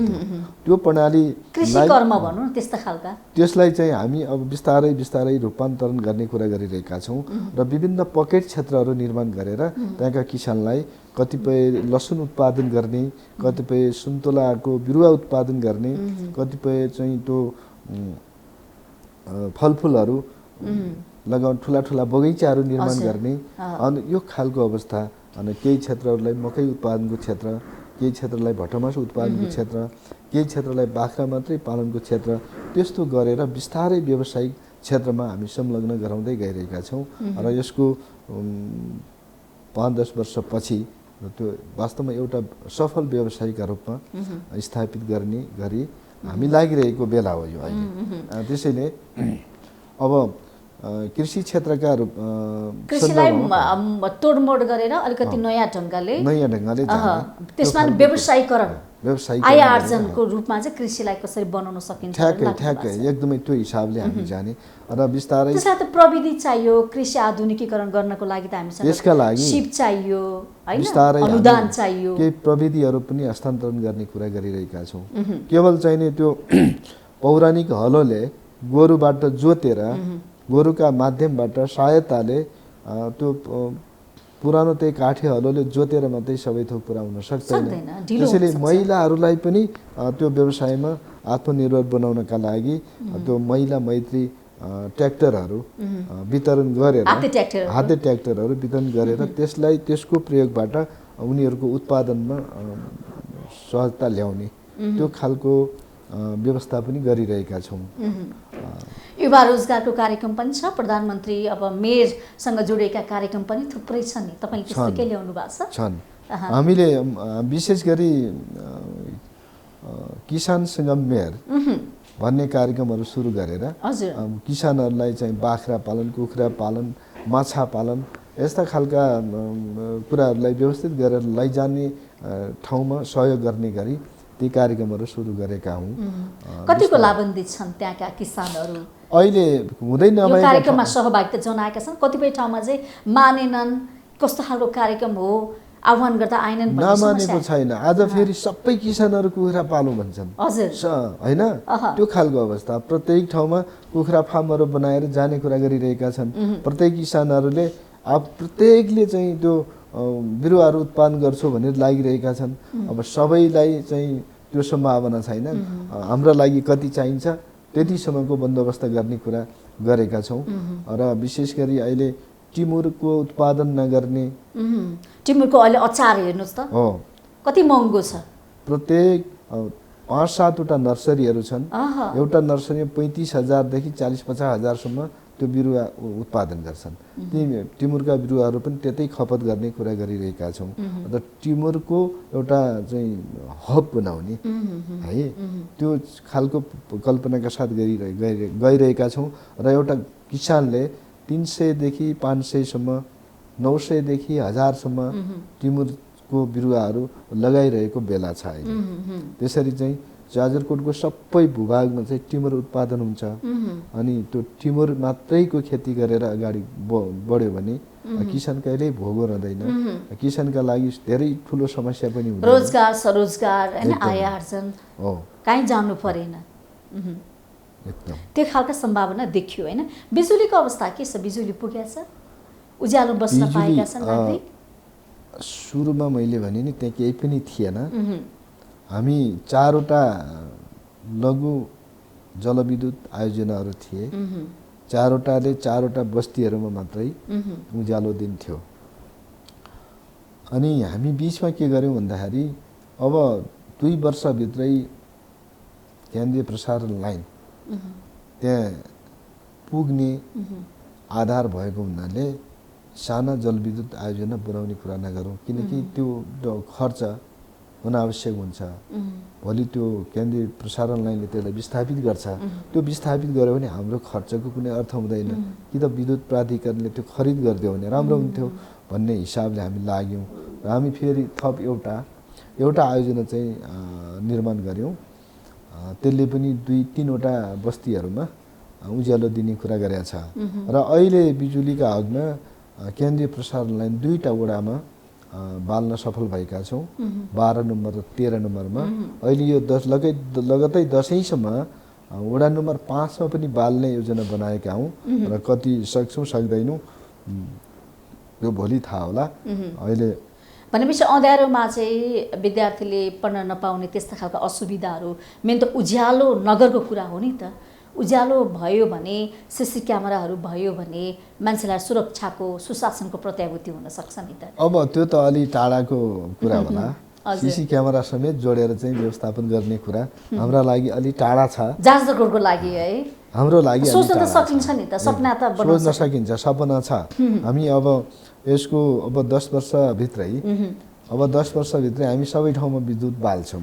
त्यो प्रणाली कृषि कर्म भनौँ न त्यस्ता खालका, त्यसलाई चाहिँ हामी अब बिस्तारै बिस्तारै रूपान्तरण गर्ने कुरा गरिरहेका छौँ र विभिन्न पकेट क्षेत्रहरू निर्माण गरेर त्यहाँका किसानलाई कतिपय लसुन उत्पादन गर्ने, कतिपय सुन्तलाको बिरुवा उत्पादन गर्ने, कतिपय चाहिँ त्यो फलफुलहरू लगाउने ठुला ठुला बगैँचाहरू निर्माण गर्ने, अनि यो खालको अवस्था। अनि केही क्षेत्रहरूलाई मकै उत्पादनको क्षेत्र, केही क्षेत्रलाई भटमास उत्पादनको क्षेत्र, केही क्षेत्रलाई बाख्रा मात्रै पालनको क्षेत्र, त्यस्तो गरेर बिस्तारै व्यावसायिक क्षेत्रमा हामी संलग्न गराउँदै गइरहेका छौँ। र यसको 5-10 वर्षपछि त्यो वास्तवमा एउटा सफल व्यवसायका रूपमा स्थापित गर्ने गरी हामी लागिरहेको बेला हो यो अहिले। त्यसैले अब कृषि क्षेत्रका कृषिलाई तोडमोड गरेर अलिकति नयाँ ढङ्गले त्यसमा व्यवसायीकरण, आय आर्जनको रूपमा चाहिँ कृषिलाई कसरी बनाउन सकिन्छ। ठ्याक्कै एकदमै त्यो हिसाबले हामी जाने र बिस्तारै। त्यसलाई त प्रविधि चाहियो, कृषि आधुनिकीकरण गर्नको लागि त हामीसँग त्यसका लागि सिप चाहियो हैन, बिस्तारै अनुदान चाहियो। केही प्रविधिहरू पनि हस्तान्तरण गर्ने कुरा गरिरहेका छौँ। केवल चाहिँ नि त्यो पौराणिक हलोले गोरुबाट जोतेर, गोरुका माध्यमबाट सहायताले त्यो पुरानो त्यही काठे हलोले जोतेर मात्रै सबै थोक पुरा हुन सक्दैन। त्यसैले महिलाहरूलाई पनि त्यो व्यवसायमा आत्मनिर्भर बनाउनका लागि त्यो महिला मैत्री ट्र्याक्टरहरू वितरण गरेर, हाते ट्र्याक्टरहरू वितरण गरेर त्यसलाई त्यसको प्रयोगबाट उनीहरूको उत्पादनमा सहजता ल्याउने त्यो खालको व्यवस्था पनि गरिरहेका छौँ। युवा रोजगारको कार्यक्रम पनि छ, प्रधानमन्त्री अब मेयरसँग जोडिएका कार्यक्रम पनि थुप्रै छन् नि, तपाईले त्यस्तो के ल्याउनु भएको छ? छन्। हामीले विशेष गरी किसानसँग मेयर भन्ने कार्यक्रमहरू सुरु गरेर किसानहरूलाई चाहिँ बाख्रा पालन, कुखुरा पालन, माछा पालन यस्ता खालका कुराहरूलाई व्यवस्थित गरेर लैजाने ठाउँमा सहयोग गर्ने गरी ती कार्यक्रमहरू सुरु गरेका हौँ। कतिको लाभान्वित छन् त्यहाँका किसानहरू? अहिले हुँदै नभएका कार्यक्रममा सहभागिता जनाएका छन्, कतिपय ठाउँमा चाहिँ मानेनन्, कस्तो खालको कार्यक्रम हो, आह्वान गर्दा आएनन् भन्ने नमानेको छैन। आज फेरि सबै किसानहरू कुखुरा पालौँ भन्छन् होइन, त्यो खालको अवस्था। प्रत्येक ठाउँमा कुखुरा फार्महरू बनाएर जाने कुरा गरिरहेका छन्। प्रत्येक किसानहरूले प्रत्येकले चाहिँ त्यो बिरुवाहरू उत्पादन गर्छु भनेर लागिरहेका छन्। अब सबैलाई चाहिँ त्यो सम्भावना छैन। हाम्रा लागि कति चाहिन्छ त्यतिसम्मको बन्दोबस्त गर्ने कुरा गरेका छौँ। र विशेष गरी अहिले टिमुरको उत्पादन नगर्ने टिमुरको अहिले अचार हेर्नुहोस् त हो। कति महँगो छ। प्रत्येक 5-7वटा नर्सरीहरू छन्। आहा। एउटा नर्सरीमा 35,000 देखि 40-50,000 त्यो बिरुवा उत्पादन गर्छन्। ती टिमुरका बिरुवाहरू पनि त्यतै खपत गर्ने कुरा गरिरहेका छौँ। र टिमुरको एउटा चाहिँ हब बनाउने है त्यो खालको कल्पनाका साथ गइरहेका छौँ। र एउटा किसानले 300 देखि 500सम्म 900 देखि 1000सम्म टिमुरको बिरुवाहरू लगाइरहेको बेला छ अहिले। त्यसरी चाहिँ जाजरकोटको सबै भूभागमा चाहिँ टिमुर उत्पादन हुन्छ। अनि त्यो टिमुर मात्रैको खेती गरेर अगाडि बढ्यो भने किसान कहिल्यै भोगो रहँदैन। किसानका लागि धेरै ठुलो समस्या पनि हुन्छ। रोजगार स्वरोजगार हैन आय आर्जन हो कहीँ जानु परेन। एकदम त्यो खालका सम्भावना देखियो हैन। बिजुलीको अवस्था के छ? बिजुली पुगेछ? उज्यालो बस्न पाएका छन् नागरिक? सुरुमा मैले भने नि त्यहाँ केही पनि थिएन। हामी 4वटा लघु जलविद्युत आयोजनाहरू थिए। 4वटाले 4वटा बस्तीहरूमा मात्रै उज्यालो दिन्थ्यो। अनि हामी बिचमा के गर्यौँ भन्दाखेरि अब 2 वर्षभित्रै केन्द्रीय प्रसारण लाइन त्यहाँ पुग्ने आधार भएको हुनाले साना जलविद्युत आयोजना बनाउने कुरा नगरौँ, किनकि त्यो खर्च हुन आवश्यक हुन्छ। भोलि त्यो केन्द्रीय प्रसारण लाइनले त्यसलाई विस्थापित गर्छ। त्यो विस्थापित गर्यो भने हाम्रो खर्चको कुनै अर्थ हुँदैन। कि त विद्युत प्राधिकरणले त्यो खरिद गरिदियो भने राम्रो हुन्थ्यो भन्ने हिसाबले हामी लाग्यौँ। र हामी फेरि थप एउटा आयोजना चाहिँ निर्माण गऱ्यौँ। त्यसले पनि 2-3वटा बस्तीहरूमा उज्यालो दिने कुरा गरेका छ। र अहिले बिजुलीका हकमा केन्द्रीय प्रसारण लाइन 2टा वडामा बाल्न सफल भएका छौँ। 12 नम्बर र 13 नम्बरमा। अहिले यो लगतै दसैँसम्म वडा नम्बर 5मा पनि बाल्ने योजना बनाएका हौँ। र कति सक्छौँ सक्दैनौँ त्यो भोलि थाहा होला। अहिले भनेपछि अँध्यारोमा चाहिँ विद्यार्थीले पढ्न नपाउने त्यस्ता खालका असुविधाहरू मेन त उज्यालो नगरको कुरा हो नि त। उज्यालो भयो भने सीसी क्यामेराहरू भयो भने मान्छेलाई सुरक्षाको सुशासनको प्रत्याभूति हुन सक्छ नि त। अब त्यो त अलि टाढाको कुरा होला। सीसी क्यामेरा समेत जोडेर चाहिँ व्यवस्थापन गर्ने कुरा हाम्रा लागि अलि टाढा छ। जाजरकोटको लागि है हाम्रो लागि सोच्न त सकिन्छ नि त। सपना त सोच्न सकिन्छ, सपना छ। हामी अब यसको 10 वर्षभित्रै हामी सबै ठाउँमा विद्युत बाल्छौँ।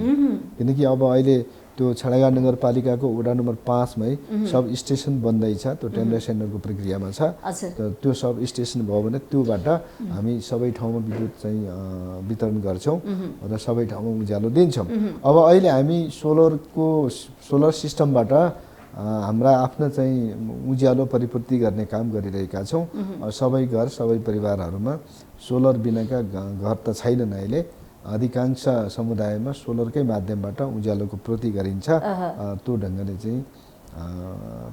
किनकि अब अहिले त्यो छेडागाड नगरपालिकाको वडा नम्बर 5मै सब स्टेसन बन्दैछ। त्यो टेन्डर सेन्डरको प्रक्रियामा छ। त्यो सब स्टेसन भयो भने त्योबाट हामी सबै ठाउँमा विद्युत चाहिँ वितरण गर्छौँ र सबै ठाउँमा उज्यालो दिन्छौँ। अब अहिले हामी सोलर सिस्टमबाट हाम्रा आफ्ना चाहिँ उज्यालो परिपूर्ति गर्ने काम गरिरहेका छौँ। सबै घर सबै परिवारहरूमा सोलर बिनाका घर त छैनन्। अहिले अधिकांश समुदायमा सोलरकै माध्यमबाट उज्यालोको पूर्ति गरिन्छ। त्यो ढङ्गले चाहिँ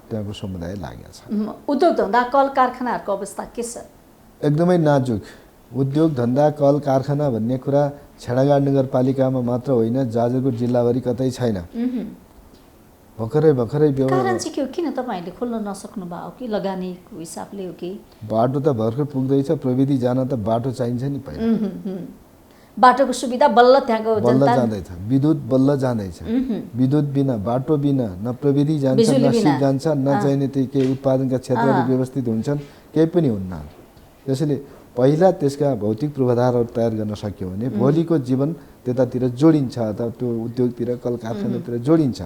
त्यहाँको समुदाय लागेको छ। उद्योग धन्दा कल कारखानाहरूको अवस्था के छ? एकदमै नाजुक। उद्योग धन्दा कल कारखाना भन्ने कुरा छेडागाड नगरपालिकामा मात्र होइन, जाजरकोट जिल्लाभरि कतै छैन। भर्खरै कारण चाहिँ के हो? किन तपाईँहरूले खोल्न नसक्नु भयो कि लगानीको हिसाबले हो कि? बाटो त भर्खर पुग्दैछ। प्रविधि जान त बाटो चाहिन्छ नि पहिला। बाटोको सुविधा बल्ल त्यहाँको जनता जाँदैछ। विद्युत बल्ल जाँदैछ। विद्युत बिना, बाटो बिना न प्रविधि जान्छ न सिप जान्छ न चाहिने त्यो केही उत्पादनका क्षेत्रहरू व्यवस्थित हुन्छन्, केही पनि हुन्न। त्यसैले पहिला त्यसका भौतिक पूर्वाधारहरू तयार गर्न सक्यो भने भोलिको जीवन त्यतातिर जोडिन्छ, अथवा त्यो उद्योगतिर कल कारखानातिर जोडिन्छ।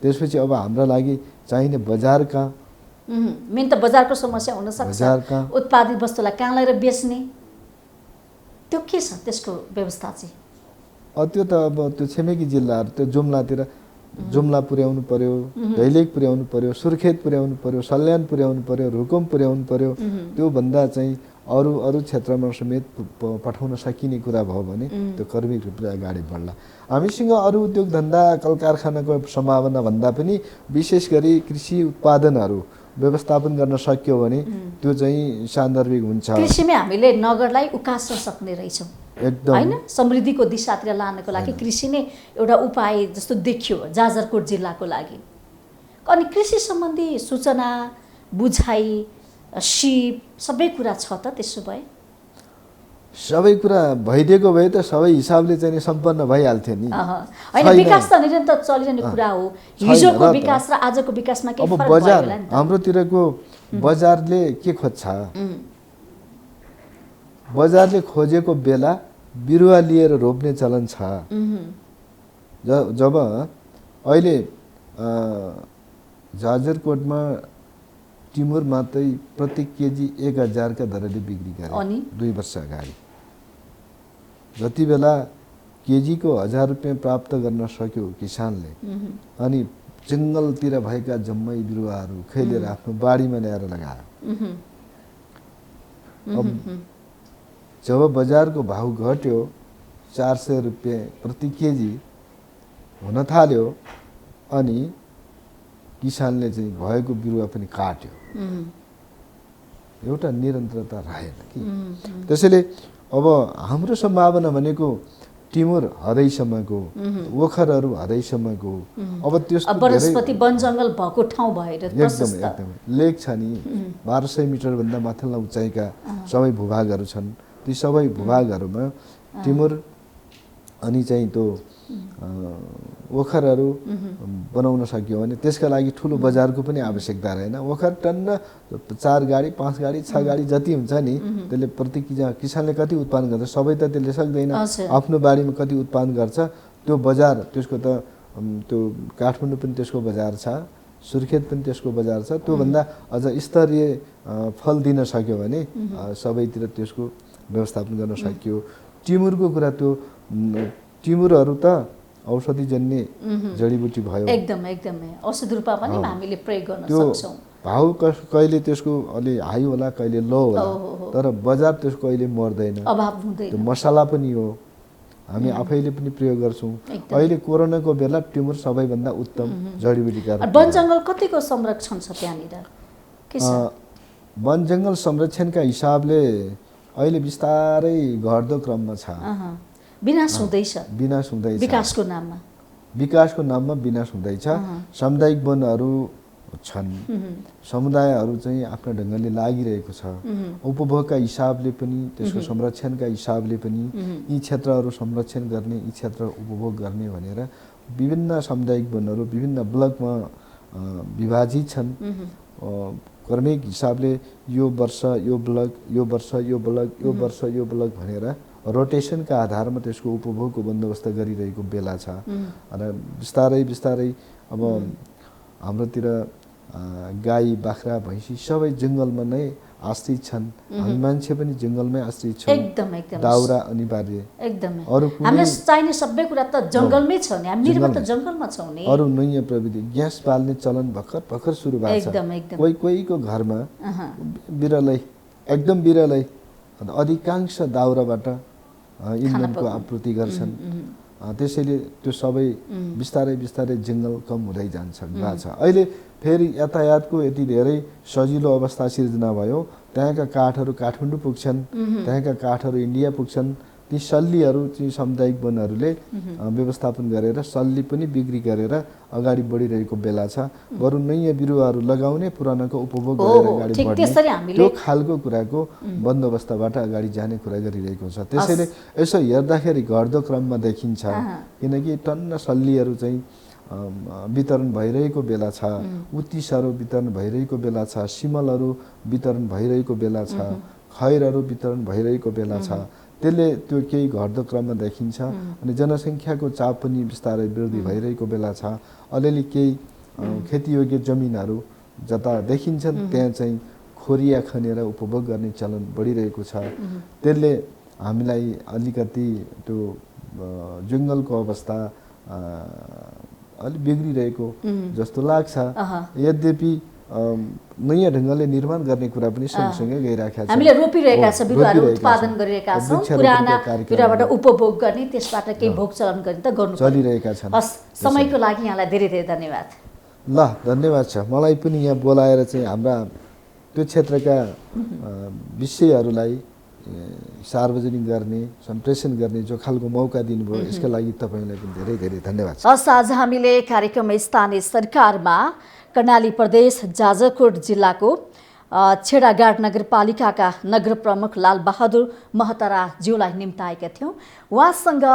त्यसपछि अब हाम्रो लागि चाहिने बजार कहाँ? मेन त बजारको समस्या हुनसक्छ। उत्पादित वस्तुलाई कहाँ लगेर बेच्ने, त्यो के छ त्यसको व्यवस्था चाहिँ? त्यो त अब त्यो छिमेकी जिल्लाहरू, त्यो जुम्ला पुर्याउनु पर्यो, दैलेख पुर्याउनु पर्यो, सुर्खेत पुर्याउनु पर्यो, सल्यान पुर्याउनु पर्यो, रुकुम पुर्याउनु पर्यो। त्योभन्दा चाहिँ अरू क्षेत्रमा समेत पठाउन सकिने कुरा भयो भने त्यो कर्मिक रूपले अगाडि बढ्ला। हामीसँग अरू उद्योग धन्दा कल कारखानाको सम्भावना भन्दा पनि विशेष गरी कृषि उत्पादनहरू व्यवस्थापन गर्न सक्यो भने त्यो चाहिँ सान्दर्भिक हुन्छ। कृषिमै हामीले नगरलाई उकास्न सक्ने रहेछौँ एकदम हैन? समृद्धिको दिशातिर लानको लागि कृषि नै एउटा उपाय जस्तो देखियो जाजरकोट जिल्लाको लागि। अनि कृषि सम्बन्धी सूचना बुझाइ सिप सबै कुरा छ त त्यसो भए? सबै कुरा भइदिएको भए त सबै हिसाबले चाहिँ सम्पन्न भइहाल्थ्यो नि। होइन, विकास त निरन्तर चलिरहने कुरा हो। हिजोको विकास र आजको विकासमा केही अब फरक बजार भयो होला नि त? हाम्रोतिरको बजारले के खोज्छ? बजारले खोजेको बेला बिरुवा लिएर रोप्ने चलन छ। जब अहिले जाजरकोटमा टिमुर मात्रै प्रति केजी 1000 का दरले बिक्री गरे 2 वर्ष अगाडि। जति बेला केजीको 1000 रुपियाँ प्राप्त गर्न सक्यो किसानले, अनि जङ्गलतिर भएका जम्मै बिरुवाहरू खेलेर आफ्नो बारीमा ल्याएर लगायो। अब जब बजारको भाउ घट्यो, 400 रुपियाँ प्रति केजी हुन थाल्यो, अनि किसानले चाहिँ भएको बिरुवा पनि काट्यो। एउटा निरन्तरता रहेन कि। त्यसैले अब हाम्रो सम्भावना भनेको टिमुर हदैसम्मको, ओखरहरू हदैसम्मको, अब त्यसको वनस्पति वन जङ्गल भएको ठाउँ भएर एकदमै लेक छ नि। 1200 मिटरभन्दा माथिल्ला उचाइका सबै भूभागहरू छन्। ती सबै भूभागहरूमा टिमुर अनि चाहिँ त्यो ओखरहरू बनाउन सक्यो भने त्यसका लागि ठुलो बजारको पनि आवश्यकता रहेन। ओखर टन्न 4 गाडी 5 गाडी 6 गाडी जति हुन्छ नि, त्यसले प्रति किसानले कति उत्पादन गर्छ? सबै त त्यसले सक्दैन। आफ्नो बारीमा कति उत्पादन गर्छ त्यो बजार, त्यसको त त्यो काठमाडौँ पनि त्यसको बजार छ, सुर्खेत पनि त्यसको बजार छ। त्योभन्दा अझ स्तरीय फल दिन सक्यो भने सबैतिर त्यसको व्यवस्थापन गर्न सकियो। टिमुरको कुरा, त्यो टिमुरहरू त औषधिजन्य जडीबुटी भयो। एकदमै औषधि रूपमा पनि हामीले प्रयोग गर्न सक्छौँ। भाउ कहिले त्यसको अलि हाई होला, कहिले लो होला, तर बजार त्यसको अहिले मर्दैन, अभाव हुँदैन। त्यो मसला पनि हो, हामी आफैले पनि प्रयोग गर्छौँ। अहिले कोरोनाको बेला टिमुर सबैभन्दा उत्तम जडीबुटीका रूपमा। वन जङ्गल कतिको संरक्षण छ त्यहाँनिर? वन जङ्गल संरक्षणका हिसाबले अहिले बिस्तारै घट्दो क्रममा छ। विनाश हुँदैछ। विनाश हुँदैछ विकासको नाममा। विकासको नाममा विनाश हुँदैछ। सामुदायिक वनहरू छन्, समुदायहरू चाहिँ आफ्नो ढङ्गले लागिरहेको छ। उपभोगका हिसाबले पनि, त्यसको संरक्षणका हिसाबले पनि यी क्षेत्रहरू संरक्षण गर्ने, यी क्षेत्र उपभोग गर्ने भनेर विभिन्न सामुदायिक वनहरू विभिन्न ब्लकमा विभाजित छन्। क्रमिक हिसाबले यो वर्ष यो ब्लक, यो वर्ष यो ब्लक, यो वर्ष यो ब्लक भनेर रोटेसनका आधारमा त्यसको उपभोगको बन्दोबस्त गरिरहेको बेला छ। र बिस्तारै अब हाम्रोतिर गाई बाख्रा भैँसी सबै जङ्गलमा नै आश्रित छन्। हामी मान्छे पनि जङ्गलमै आश्रित छौँ। एकदम दाउरा अनिवार्य। एकदमै अरू हामीलाई चाहिने सबै कुरा त जङ्गलमै छ नि, हामी त जङ्गलमा छौँ नि। अरू नयाँ प्रविधि ग्यास बाल्ने चलन भर्खर सुरु भएको छ। कोहीको घरमा बिरलै, एकदम बिरलै अधिकांश दाउराबाट इन्धनको आपूर्ति गर्छन्। त्यसैले त्यो सबै बिस्तारै जङ्गल कम हुँदै जान्छ गएको छ। अहिले फेरि यातायातको यति धेरै सजिलो अवस्था सिर्जना भयो, त्यहाँका काठहरू काठमाडौँ पुग्छन्, त्यहाँका काठहरू इन्डिया पुग्छन्। ती सल्लीहरू चाहिँ सामुदायिक वनहरूले व्यवस्थापन गरेर सल्ली पनि बिक्री गरेर अगाडि बढिरहेको बेला छ। बरु नयाँ बिरुवाहरू लगाउने, पुरानाको उपभोग गरेर अगाडि बढ्ने, त्यो खालको कुराको बन्दोबस्तबाट अगाडि जाने कुरा गरिरहेको छ। त्यसैले यसो हेर्दाखेरि घट्दो क्रममा देखिन्छ, किनकि टन्न सल्लीहरू चाहिँ वितरण भइरहेको बेला छ, उत्तिसहरू वितरण भइरहेको बेला छ, सिमलहरू वितरण भइरहेको बेला छ, खैरहरू वितरण भइरहेको बेला छ। त्यसले त्यो केही घट्दो क्रममा देखिन्छ। अनि जनसङ्ख्याको चाप पनि बिस्तारै वृद्धि भइरहेको बेला छ। अलिअलि केही खेतीयोग्य जमिनहरू जता देखिन्छन् त्यहाँ चाहिँ खोरिया खनेर उपभोग गर्ने चलन बढिरहेको छ। त्यसले हामीलाई अलिकति त्यो जङ्गलको अवस्था अलि बिग्रिरहेको जस्तो लाग्छ। यद्यपि नयाँ ढङ्गले निर्माण गर्ने कुरा पनि सँगसँगै गइरहेका छन्। हामीले रोपिरहेका छौँ, बिरुवाहरू उत्पादन गरिरहेका छौँ, पुराना बिरुवाबाट उपभोग गर्ने, त्यसबाट केही भोग चलन गर्ने त गर्नु चलिरहेका छन्। समयको लागि यहाँलाई धेरै धेरै धन्यवाद। ल, धन्यवाद छ। मलाई पनि यहाँ बोलाएर चाहिँ हाम्रा त्यो क्षेत्रका विषयहरूलाई सार्वजनिक गर्ने, सम्प्रेषण गर्ने जो खालको मौका दिनुभयो, यसका लागि तपाईँलाई पनि धेरै धेरै धन्यवाद छ। आज हामीले कार्यक्रम स्थानीय सरकारमा कर्णाली प्रदेश जाजरकोट जिल्लाको छेडागाड नगरपालिकाका नगर प्रमुख लालबहादुर महतराज्यूलाई निम्ताएका थियौँ। उहाँसँग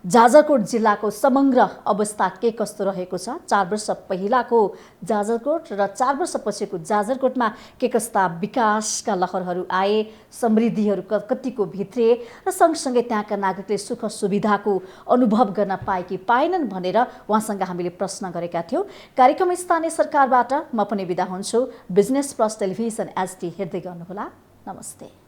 जाजरकोट जिल्लाको समग्र अवस्था के कस्तो रहेको छ, 4 वर्ष पहिलाको जाजरकोट र 4 वर्षपछिको जाजरकोटमा के कस्ता विकासका लहरहरू आए, समृद्धिहरू कतिको भित्रिए र सँगसँगै त्यहाँका नागरिकले सुख सुविधाको अनुभव गर्न पाए कि पाएनन् भनेर उहाँसँग हामीले प्रश्न गरेका थियौँ। कार्यक्रम स्थानीय सरकारबाट म पनि बिदा हुन्छु। बिजनेस प्लस टेलिभिजन एचडी हेर्दै गर्नुहोला। नमस्ते।